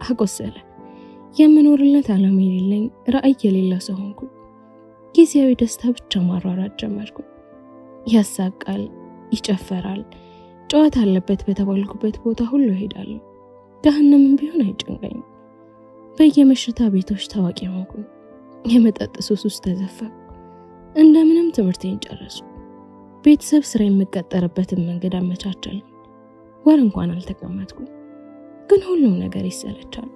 አቆሰለ። የምኖርለት ዓለም የሌለኝ ራዕይ የሌለ ሰው ሆንኩ። ጊዜያዊ ደስታ ብቻ ማሯራት ጀመርኩ። ያሳቃል፣ ይጨፈራል፣ ጨዋታ አለበት በተባልኩበት ቦታ ሁሉ እሄዳለሁ። ገሃነምም ቢሆን አይጨንቀኝም። በየመሽታ ቤቶች ታዋቂ ሆንኩ። የመጠጥ ሱስ ውስጥ ተዘፈቅኩ። እንደምንም ትምህርቴን ጨረሱ። ቤተሰብ ስራ የምቀጠርበትን መንገድ አመቻቸልኝ። ወር እንኳን አልተቀመጥኩም። ግን ሁሉም ነገር ይሰለቻል።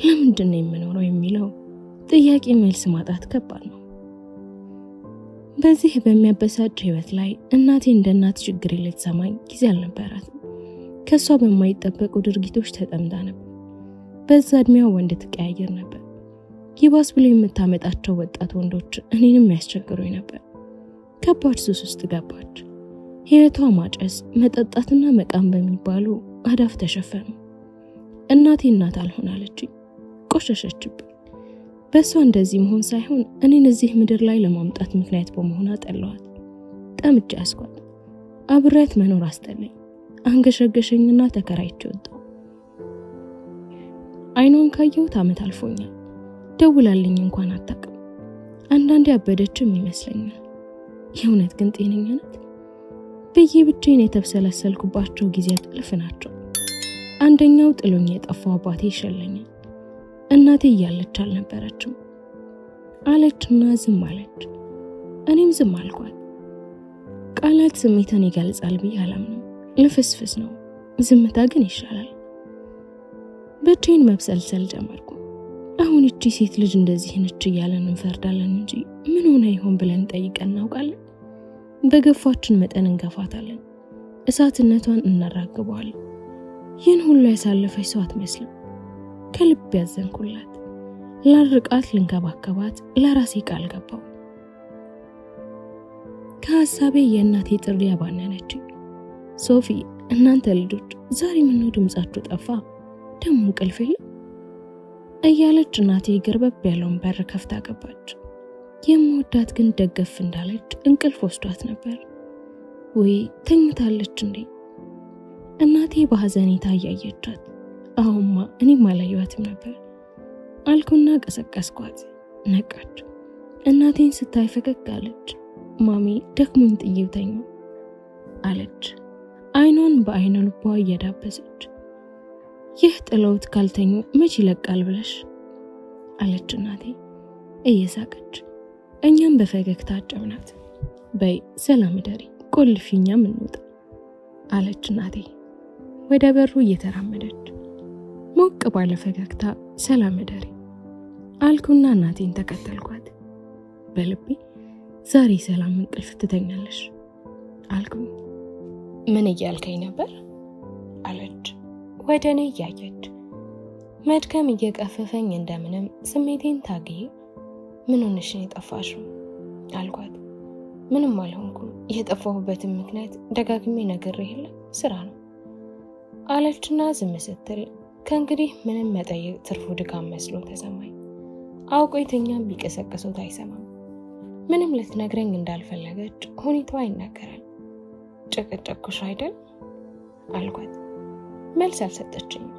ለምንድን ነው የምኖረው የሚለው ጥያቄ መልስ ማጣት ከባድ ነው። በዚህ በሚያበሳጭ ህይወት ላይ እናቴ እንደ እናት ችግር ልትሰማኝ ጊዜ አልነበራትም። ከሷ በማይጠበቁ ድርጊቶች ተጠምዳ ነበር። በዛ እድሜዋ ወንድ ትቀያየር ነበር። ይባስ ብሎ የምታመጣቸው ወጣት ወንዶች እኔንም ያስቸግሩኝ ነበር። ከባድ ሱስ ውስጥ ገባች። ህይወቷ ማጨስ፣ መጠጣትና መቃም በሚባሉ አዳፍ ተሸፈኑ። እናቴ እናት አልሆናለችኝ፣ ቆሸሸችብኝ። በሷ እንደዚህ መሆን ሳይሆን እኔን እዚህ ምድር ላይ ለማምጣት ምክንያት በመሆኗ ጠላዋት። ጠምጬ ያስኳት። አብሬያት መኖር አስጠላኝ። አንገሸገሸኝና ተከራይቼ ወጣሁ። አይኗን ካየሁት ዓመት አልፎኛል። ደውላልኝ እንኳን አታውቅም። አንዳንዴ አበደችም ይመስለኛል። የእውነት ግን ጤነኛ ናት ብዬ ብቻዬን የተብሰለሰልኩባቸው ጊዜያት እልፍ ናቸው። አንደኛው ጥሎኝ የጠፋው አባቴ ይሸለኛል። እናቴ እያለች አልነበረችም አለችና ዝም አለች። እኔም ዝም አልኳት። ቃላት ስሜትን ይገልጻል ብዬ አላምንም። ልፍስፍስ ነው። ዝምታ ግን ይሻላል። ብቻዬን መብሰልሰል ጀመርኩ። አሁን እቺ ሴት ልጅ እንደዚህ ነች እያለን እንፈርዳለን እንጂ ምን ሆነ ይሆን ብለን ጠይቀን እናውቃለን? በገፋችን መጠን እንገፋታለን። እሳትነቷን እናራግበዋለን። ይህን ሁሉ ያሳለፈች ሰው አትመስልም። ከልብ ያዘንኩላት፣ ላርቃት፣ ልንከባከባት ለራሴ ቃል ገባው። ከሐሳቤ የእናቴ ጥሪ ያባነነችኝ። ሶፊ፣ እናንተ ልጆች ዛሬ ምነው ድምጻችሁ ጠፋ? ደሞ እንቅልፍ የለም እያለች እናቴ ገርበብ ያለውን በር ከፍታ ገባች። የምወዳት ግን ደገፍ እንዳለች እንቅልፍ ወስዷት ነበር። ወይ ተኝታለች እንዴ? እናቴ በሐዘኔታ እያየቻት፣ አሁንማ እኔም አላየኋትም ነበር አልኩና ቀሰቀስኳት። ነቃች። እናቴን ስታይ ፈገግ አለች። ማሚ ደክሞኝ ጥዬው ተኛው አለች፣ አይኗን በአይነ ልቧ እየዳበሰች። ይህ ጥለውት ካልተኙ መች ይለቃል ብለሽ አለች እናቴ እየሳቀች። እኛም በፈገግታ አጨብናት። በይ ሰላም ደሪ፣ ቆልፊኛም እንውጣ አለች እናቴ ወደ በሩ እየተራመደች። ሞቅ ባለ ፈገግታ ሰላም ደሪ አልኩና እናቴን ተከተልኳት። በልቤ ዛሬ ሰላም እንቅልፍ ትተኛለሽ አልኩኝ። ምን እያልከኝ ነበር አለች ወደ እኔ እያየች። መድከም እየቀፈፈኝ እንደምንም ስሜቴን ታግዬ ምን ሆነሽ ነው የጠፋሽው አልኳት። ምንም አልሆንኩም፣ የጠፋሁበትን ምክንያት ደጋግሜ ነግሬህ የለ ስራ ነው አለችና ዝም ስትል ከእንግዲህ ምንም መጠየቅ ትርፉ ድካም መስሎ ተሰማኝ። አውቆ የትኛም ቢቀሰቅሱት አይሰማም። ምንም ልትነግረኝ እንዳልፈለገች ሁኔታዋ ይናገራል። ጨቀጨቅኩሽ አይደል አልኳት። መልስ አልሰጠችኝም።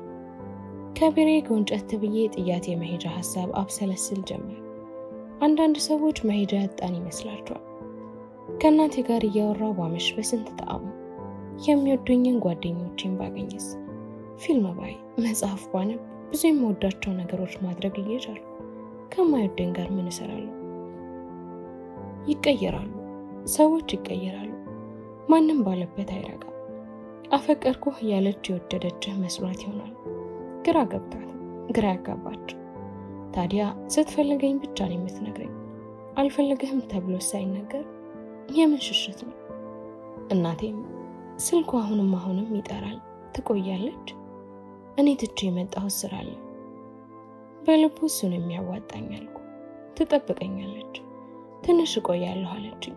ከቢሬ ጎንጨት ብዬ ጥያት የመሄጃ ሐሳብ አብሰለስል ጀመር። አንዳንድ ሰዎች መሄጃ ያጣን ይመስላቸዋል። ከእናቴ ጋር እያወራው ባመሽ በስንት ጣዕሙ። የሚወዱኝን ጓደኞቼን ባገኝስ፣ ፊልም ባይ፣ መጽሐፍ ባነብ፣ ብዙ የምወዳቸው ነገሮች ማድረግ እየቻልኩ ከማይወደኝ ጋር ምን እሰራለሁ? ይቀየራሉ፣ ሰዎች ይቀየራሉ። ማንም ባለበት አይረጋም። አፈቀርኩህ ያለች የወደደችህ መስሏት ይሆናል። ግራ ገብቷት፣ ግራ ያጋባች። ታዲያ ስትፈልገኝ ብቻ ነው የምትነግረኝ። አልፈልግህም ተብሎ ሳይነገር የምን ሽሽት ነው? እናቴም ስልኩ አሁንም ይጠራል፣ ትቆያለች። እኔ ትቼ የመጣሁት ስራ አለ። በልቡ እሱን የሚያዋጣኝ አልኩ። ትጠብቀኛለች። ትንሽ እቆያለሁ አለችኝ።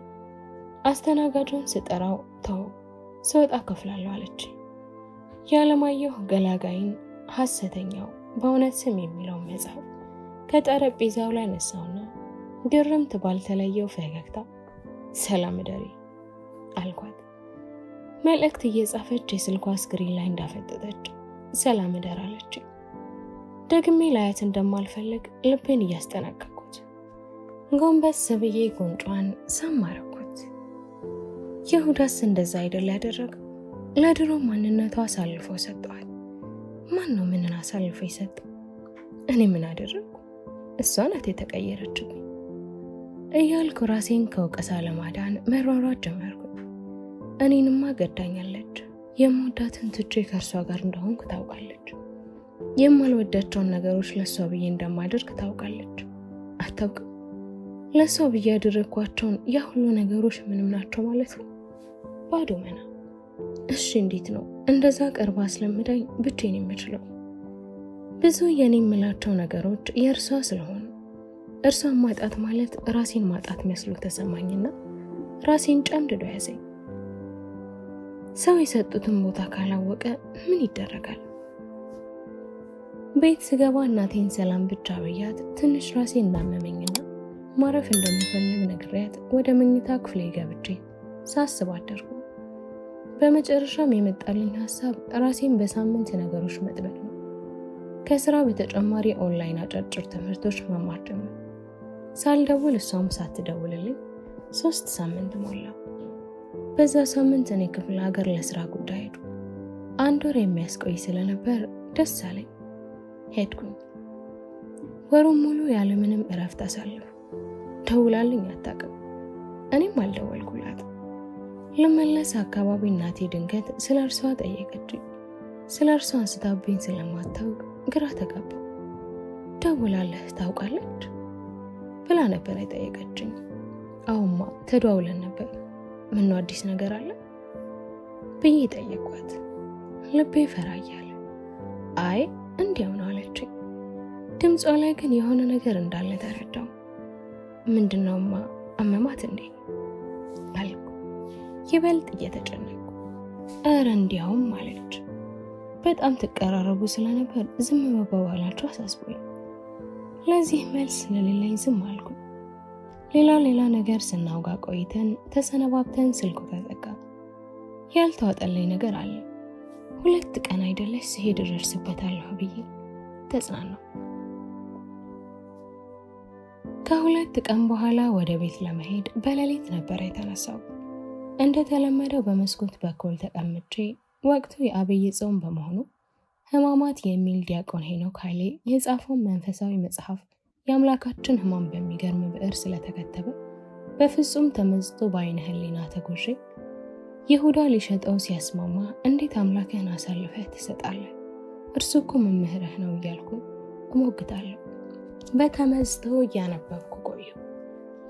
አስተናጋጁን ስጠራው ተው ስወጣ ከፍላለሁ አለችኝ። የዓለማየሁ ገላጋይን ሐሰተኛው በእውነት ስም የሚለውን መጽሐፍ ከጠረጴዛው ላይ ነሳውና ግርምት ባልተለየው ፈገግታ ሰላም እደሪ አልኳት። መልእክት እየጻፈች የስልኳ ስክሪን ላይ እንዳፈጠጠች ሰላም እደር አለችኝ። ደግሜ ላያት እንደማልፈልግ ልቤን እያስጠነቀቅኩት ጎንበስ ብዬ ጉንጯን ሰማረኩት። ይሁዳስ እንደዛ አይደል ያደረገው? ለድሮ ማንነቷ አሳልፎ ሰጠዋል። ማን ነው ምንን አሳልፎ ይሰጠው? እኔ ምን አደረግኩ? እሷ ናት የተቀየረችብኝ እያልኩ ራሴን ከውቀሳ ለማዳን መሯሯጥ ጀመርኩ። እኔንማ ገዳኛለች። የምወዳትን ትቼ ከእርሷ ጋር እንደሆንኩ ታውቃለች። የማልወዳቸውን ነገሮች ለእሷ ብዬ እንደማደርግ ታውቃለች። አታውቅም? ለእሷ ብዬ ያደረግኳቸውን ያ ሁሉ ነገሮች ምንም ናቸው ማለት ነው? ባዶ መና። እሺ እንዴት ነው እንደዛ ቀርባ አስለምዳኝ ብቻዬን የምችለው? ብዙ የኔ የምላቸው ነገሮች የእርሷ ስለሆኑ እርሷን ማጣት ማለት ራሴን ማጣት መስሎ ተሰማኝና ራሴን ጨምድዶ ያዘኝ። ሰው የሰጡትን ቦታ ካላወቀ ምን ይደረጋል? ቤት ስገባ እናቴን ሰላም ብቻ ብያት ትንሽ ራሴን እንዳመመኝና ማረፍ እንደምፈልግ ነግሬያት ወደ መኝታ ክፍሌ ገብቼ ሳስብ አደርኩ። በመጨረሻም የመጣልኝ ሐሳብ ራሴን በሳምንት ነገሮች መጥበቅ ነው። ከስራ በተጨማሪ ኦንላይን አጫጭር ትምህርቶች መማር ጀመርኩ። ሳልደውል እሷም ሳትደውልልኝ 3 ሳምንት ሞላ። በዛ ሳምንት እኔ ክፍለ ሀገር ለስራ ጉዳይ ሄድኩ። 1 ወር የሚያስቆይ ስለነበር ደስ አለኝ። ሄድኩኝ። ወሩን ሙሉ ያለምንም እረፍት አሳለፍኩ። ደውላልኝ አታውቅም። እኔም አልደወልኩላት። ልመለስ አካባቢ እናቴ ድንገት ስለ እርሷ ጠየቀችኝ። ስለ እርሷ አንስታብኝ ስለማታውቅ ግራ ተጋባሁ። ደውላለህ ታውቃለች ብላ ነበር የጠየቀችኝ። አዎማ ተደዋውለን ነበር። ምነው አዲስ ነገር አለ ብዬ ጠየኳት። ልቤ ፈራ እያለ አይ እንዲያው ነው አለችኝ። ድምጿ ላይ ግን የሆነ ነገር እንዳለ ተረዳው። ምንድነውማ አመማት እንዴ አልኩ ይበልጥ እየተጨነቅኩ። ኧረ እንዲያውም አለች። በጣም ትቀራረቡ ስለነበር ዝም መባባላቸው አሳስቦኝ ለዚህ መልስ ስለሌለኝ ዝም አልኩ። ሌላ ነገር ስናውጋ ቆይተን ተሰነባብተን ስልኩ ተዘጋ። ያልተዋጠልኝ ነገር አለ። 2 ቀን አይደለሽ ሲሄድ እደርስበታለሁ ብዬ ተጽናናሁ። ከ2 ቀን በኋላ ወደ ቤት ለመሄድ በሌሊት ነበር የተነሳው። እንደተለመደው በመስኮት በኩል ተቀምጬ ወቅቱ የአብይ ጾም በመሆኑ ሕማማት የሚል ዲያቆን ሄኖክ ኃይሌ የጻፈውን መንፈሳዊ መጽሐፍ የአምላካችን ሕማም በሚገርም ብዕር ስለተከተበ በፍጹም ተመዝጦ በዓይነ ሕሊና ተጎዤ ይሁዳ ሊሸጠው ሲያስማማ እንዴት አምላክህን አሳልፈህ ትሰጣለህ? እርሱ እኮ መምህርህ ነው እያልኩ እሞግታለሁ። በተመዝቶ እያነበብኩ ቆየሁ።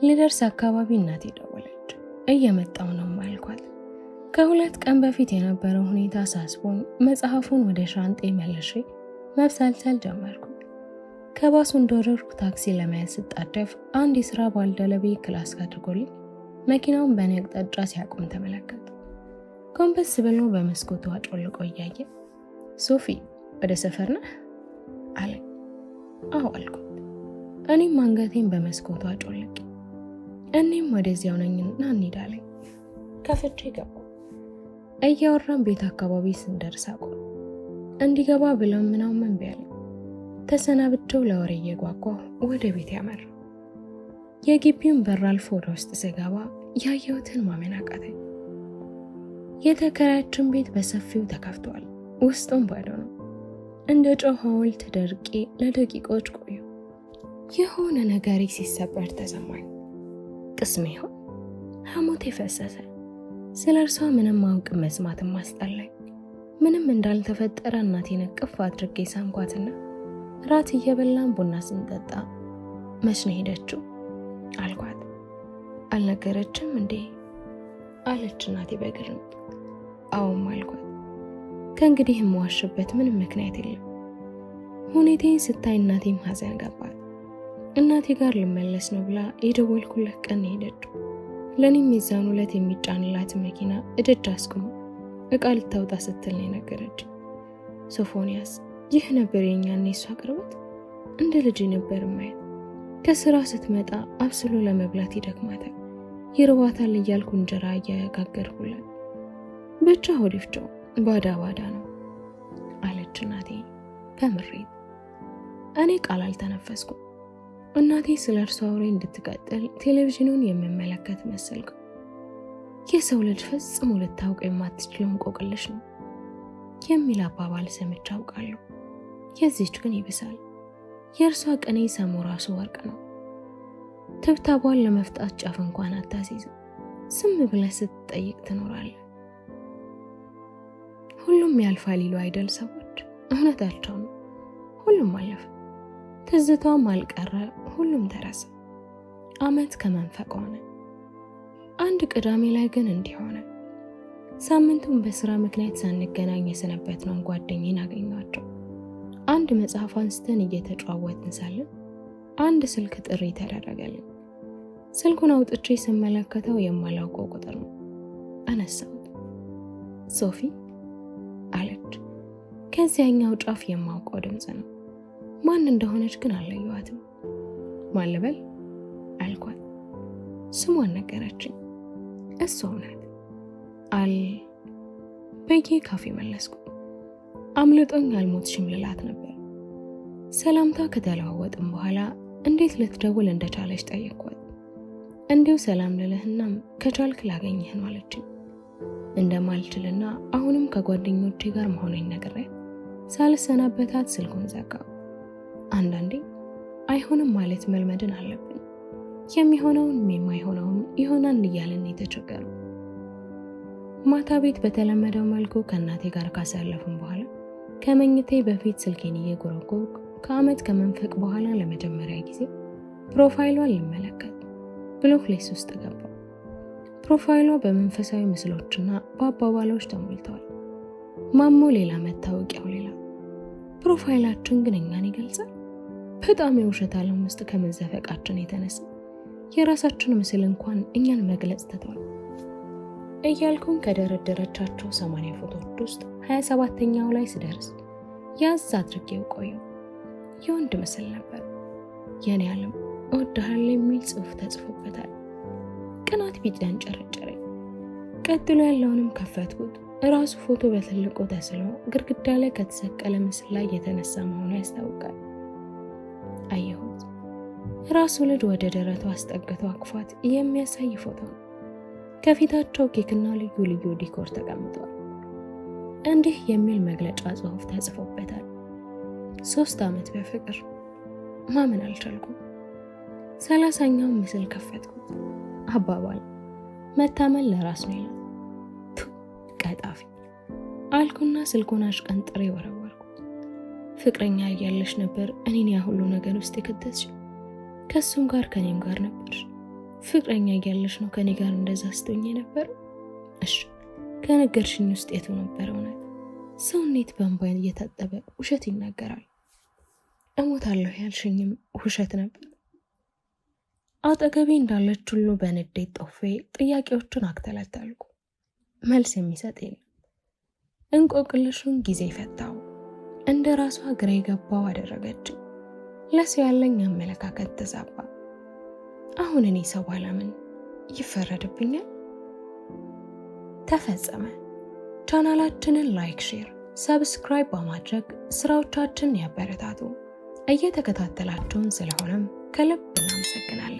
ልደርስ አካባቢ እናቴ ደወለች። እየመጣው ነው አልኳት። ከ2 ቀን በፊት የነበረው ሁኔታ ሳስቦኝ መጽሐፉን ወደ ሻንጤ መልሼ መብሰልሰል ጀመርኩ። ከባሱ እንደወረድኩ ታክሲ ለመያዝ ስጣደፍ አንድ የሥራ ባልደረባዬ ክላስ አድርጎልኝ መኪናውን በእኔ አቅጣጫ ሲያቆም ተመለከተ። ጎንበስ ብሎ በመስኮቱ አጮልቆ እያየ ሶፊ ወደ ሰፈር ነህ አለኝ። አዎ አልኩት። እኔም አንገቴን በመስኮቱ አጮልቄ እኔም ወደዚያው ነኝና እንሄዳለን። ከፍቼ ገባ። እያወራን ቤት አካባቢ ስንደርስ አቆም። እንዲገባ ብለው ምናምን መንቢ ያለኝ ተሰናብቸው ለወሬ እየጓጓሁ ወደ ቤት ያመራ። የግቢውን በር አልፎ ወደ ውስጥ ስገባ ያየሁትን ማመን አቃተኝ። የተከራያችን ቤት በሰፊው ተከፍቷል። ውስጡም ባዶ ነው። እንደ ጨው ሐውልት ደርቄ ለደቂቃዎች ቆዩ። የሆነ ነገሬ ሲሰበር ተሰማኝ። ቅስሜ ይሆን? ሐሞቴ ፈሰሰ። ስለ እርሷ ምንም ማወቅ መስማትም አስጠላኝ። ምንም እንዳልተፈጠረ እናቴን እቅፍ አድርጌ ሳምኳትና ራት እየበላን ቡና ስንጠጣ መች ነው ሄደችው አልኳት። አልነገረችም እንዴ አለች እናቴ በግርምት። አዎም አልኳት። ከእንግዲህ የምዋሽበት ምንም ምክንያት የለም። ሁኔታዬን ስታይ እናቴም ሐዘን ገባት። እናቴ ጋር ልመለስ ነው ብላ የደወልኩለት ቀን ሄደችው። ለኔም የዛን ዕለት የሚጫንላት መኪና እደጅ አስቆሞ እቃ ልታወጣ ስትል ነው የነገረችኝ። ሶፎንያስ፣ ይህ ነበር የኛና የሷ ቅርበት። እንደ ልጅ ነበር ማየት። ከስራ ስትመጣ አብስሎ ለመብላት ይደክማታል፣ ይርባታል እያልኩ እንጀራ እያጋገርኩላት ብቻ ሆዲፍቸው ባዳ ነው አለች እናቴ በምሬት። እኔ ቃል አልተነፈስኩም። እናቴ ስለ እርሷ ወሬ እንድትቀጥል ቴሌቪዥኑን የምመለከት መሰልኩ። የሰው ልጅ ፈጽሞ ልታውቀው የማትችለው እንቆቅልሽ ነው የሚል አባባል ሰምቼ አውቃለሁ። የዚች ግን ይብሳል። የእርሷ ቅኔ ሰሙ ራሱ ወርቅ ነው። ትብታቧን ለመፍጣት ጫፍ እንኳን አታስይዝም። ስም ብለህ ስትጠይቅ ትኖራለህ። ሁሉም ያልፋል ይሉ አይደል ሰዎች? እውነታቸው ነው። ሁሉም አለፈ፣ ትዝታውም አልቀረ፣ ሁሉም ተረሳ። ዓመት ከመንፈቅ ሆነ። አንድ ቅዳሜ ላይ ግን እንዲህ ሆነ። ሳምንቱን በስራ ምክንያት ሳንገናኝ የሰነበትነውን ጓደኛዬን አገኘኋቸው። አንድ መጽሐፍ አንስተን እየተጨዋወትን ሳለን አንድ ስልክ ጥሪ ተደረገልኝ። ስልኩን አውጥቼ ስመለከተው የማላውቀው ቁጥር ነው። አነሳሁት። ሶፊ አለች። ከዚያኛው ጫፍ የማውቀው ድምጽ ነው። ማን እንደሆነች ግን አልለየኋትም። ማን ልበል አልኳት። ስሟን ነገረችኝ። እሷው ናት በየ ካፌ መለስኩ። አምልጦኝ አልሞትሽም ልላት ነበር። ሰላምታ ከተለዋወጥም በኋላ እንዴት ልትደውል እንደቻለች ጠየቅኳት። እንዲሁ ሰላም ልልህና ከቻልክ ላገኘህ ነው አለችኝ። እንደማልችልና አሁንም ከጓደኞቼ ጋር መሆኔን ነግሬያት ሳልሰናበታት ስልኩን ዘጋው። አንዳንዴ አይሆንም ማለት መልመድን አለብን። የሚሆነውን የማይሆነውም ይሆናል እያልን የተቸገረው። ማታ ቤት በተለመደው መልኩ ከእናቴ ጋር ካሳለፉም በኋላ ከመኝቴ በፊት ስልኬን እየጎረጎርኩ ከዓመት ከመንፈቅ በኋላ ለመጀመሪያ ጊዜ ፕሮፋይሏን ልመለከት ብሎክ ሊስት ውስጥ ገባው። ፕሮፋይሏ በመንፈሳዊ ምስሎችና በአባባሎች ተሞልተዋል። ማሞ ሌላ፣ መታወቂያው ሌላ። ፕሮፋይላችን ግን እኛን ይገልጻል። በጣም የውሸት ዓለም ውስጥ ከመዘፈቃችን የተነሳ የራሳችን ምስል እንኳን እኛን መግለጽ ትቷል እያልኩን ከደረደረቻቸው 80 ፎቶዎች ውስጥ 27ኛው ላይ ስደርስ ያዝ አድርጌው ቆየሁ። የወንድ ምስል ነበር። የኔ ዓለም እወድሃለሁ የሚል ጽሑፍ ተጽፎበታል። ቅናት ቢጤን ጨረጨረኝ። ቀጥሎ ያለውንም ከፈትኩት። ራሱ ፎቶ በትልቁ ተስሎ ግድግዳ ላይ ከተሰቀለ ምስል ላይ የተነሳ መሆኑ ያስታውቃል። አየሁት። ራሱ ልጅ ወደ ደረቱ አስጠግቶ አቅፏት የሚያሳይ ፎቶ ነው። ከፊታቸው ኬክና ልዩ ልዩ ዲኮር ተቀምጧል። እንዲህ የሚል መግለጫ ጽሑፍ ተጽፎበታል። 3 ዓመት በፍቅር። ማመን አልቻልኩም። 30ኛው ምስል ከፈትኩት። አባባል መታመን ለራስ ነው ይላል። ቀጣፊ አልኩና ስልኩን አሽቀንጥሬ ወረወርኩት። ፍቅረኛ እያለሽ ነበር እኔን ያ ሁሉ ነገር ውስጥ የከተትሽ። ከሱም ጋር ከኔም ጋር ነበርሽ። ፍቅረኛ እያለሽ ነው ከኔ ጋር እንደዛ ስትሆኝ ነበር። እሺ ከነገርሽኝ ውስጥ የቱ ነበር እውነት? ሰውኔት በእንባ እየታጠበ ውሸት ይናገራል። እሞታለሁ ያልሽኝም ውሸት ነበር። አጠገቤ እንዳለች ሁሉ በንዴት ጦፌ ጥያቄዎቹን አክተለተልኩ። መልስ የሚሰጥ የለም። እንቆቅልሹን ጊዜ ፈታው። እንደ ራሷ ግራ የገባው አደረገች። ለሰው ያለኝ አመለካከት ተዛባ። አሁን እኔ ሰው ባላምን ይፈረድብኛል? ተፈጸመ። ቻናላችንን ላይክ፣ ሼር፣ ሰብስክራይብ በማድረግ ስራዎቻችንን ያበረታቱ። እየተከታተላችሁን ስለሆነም ከልብ እናመሰግናለን።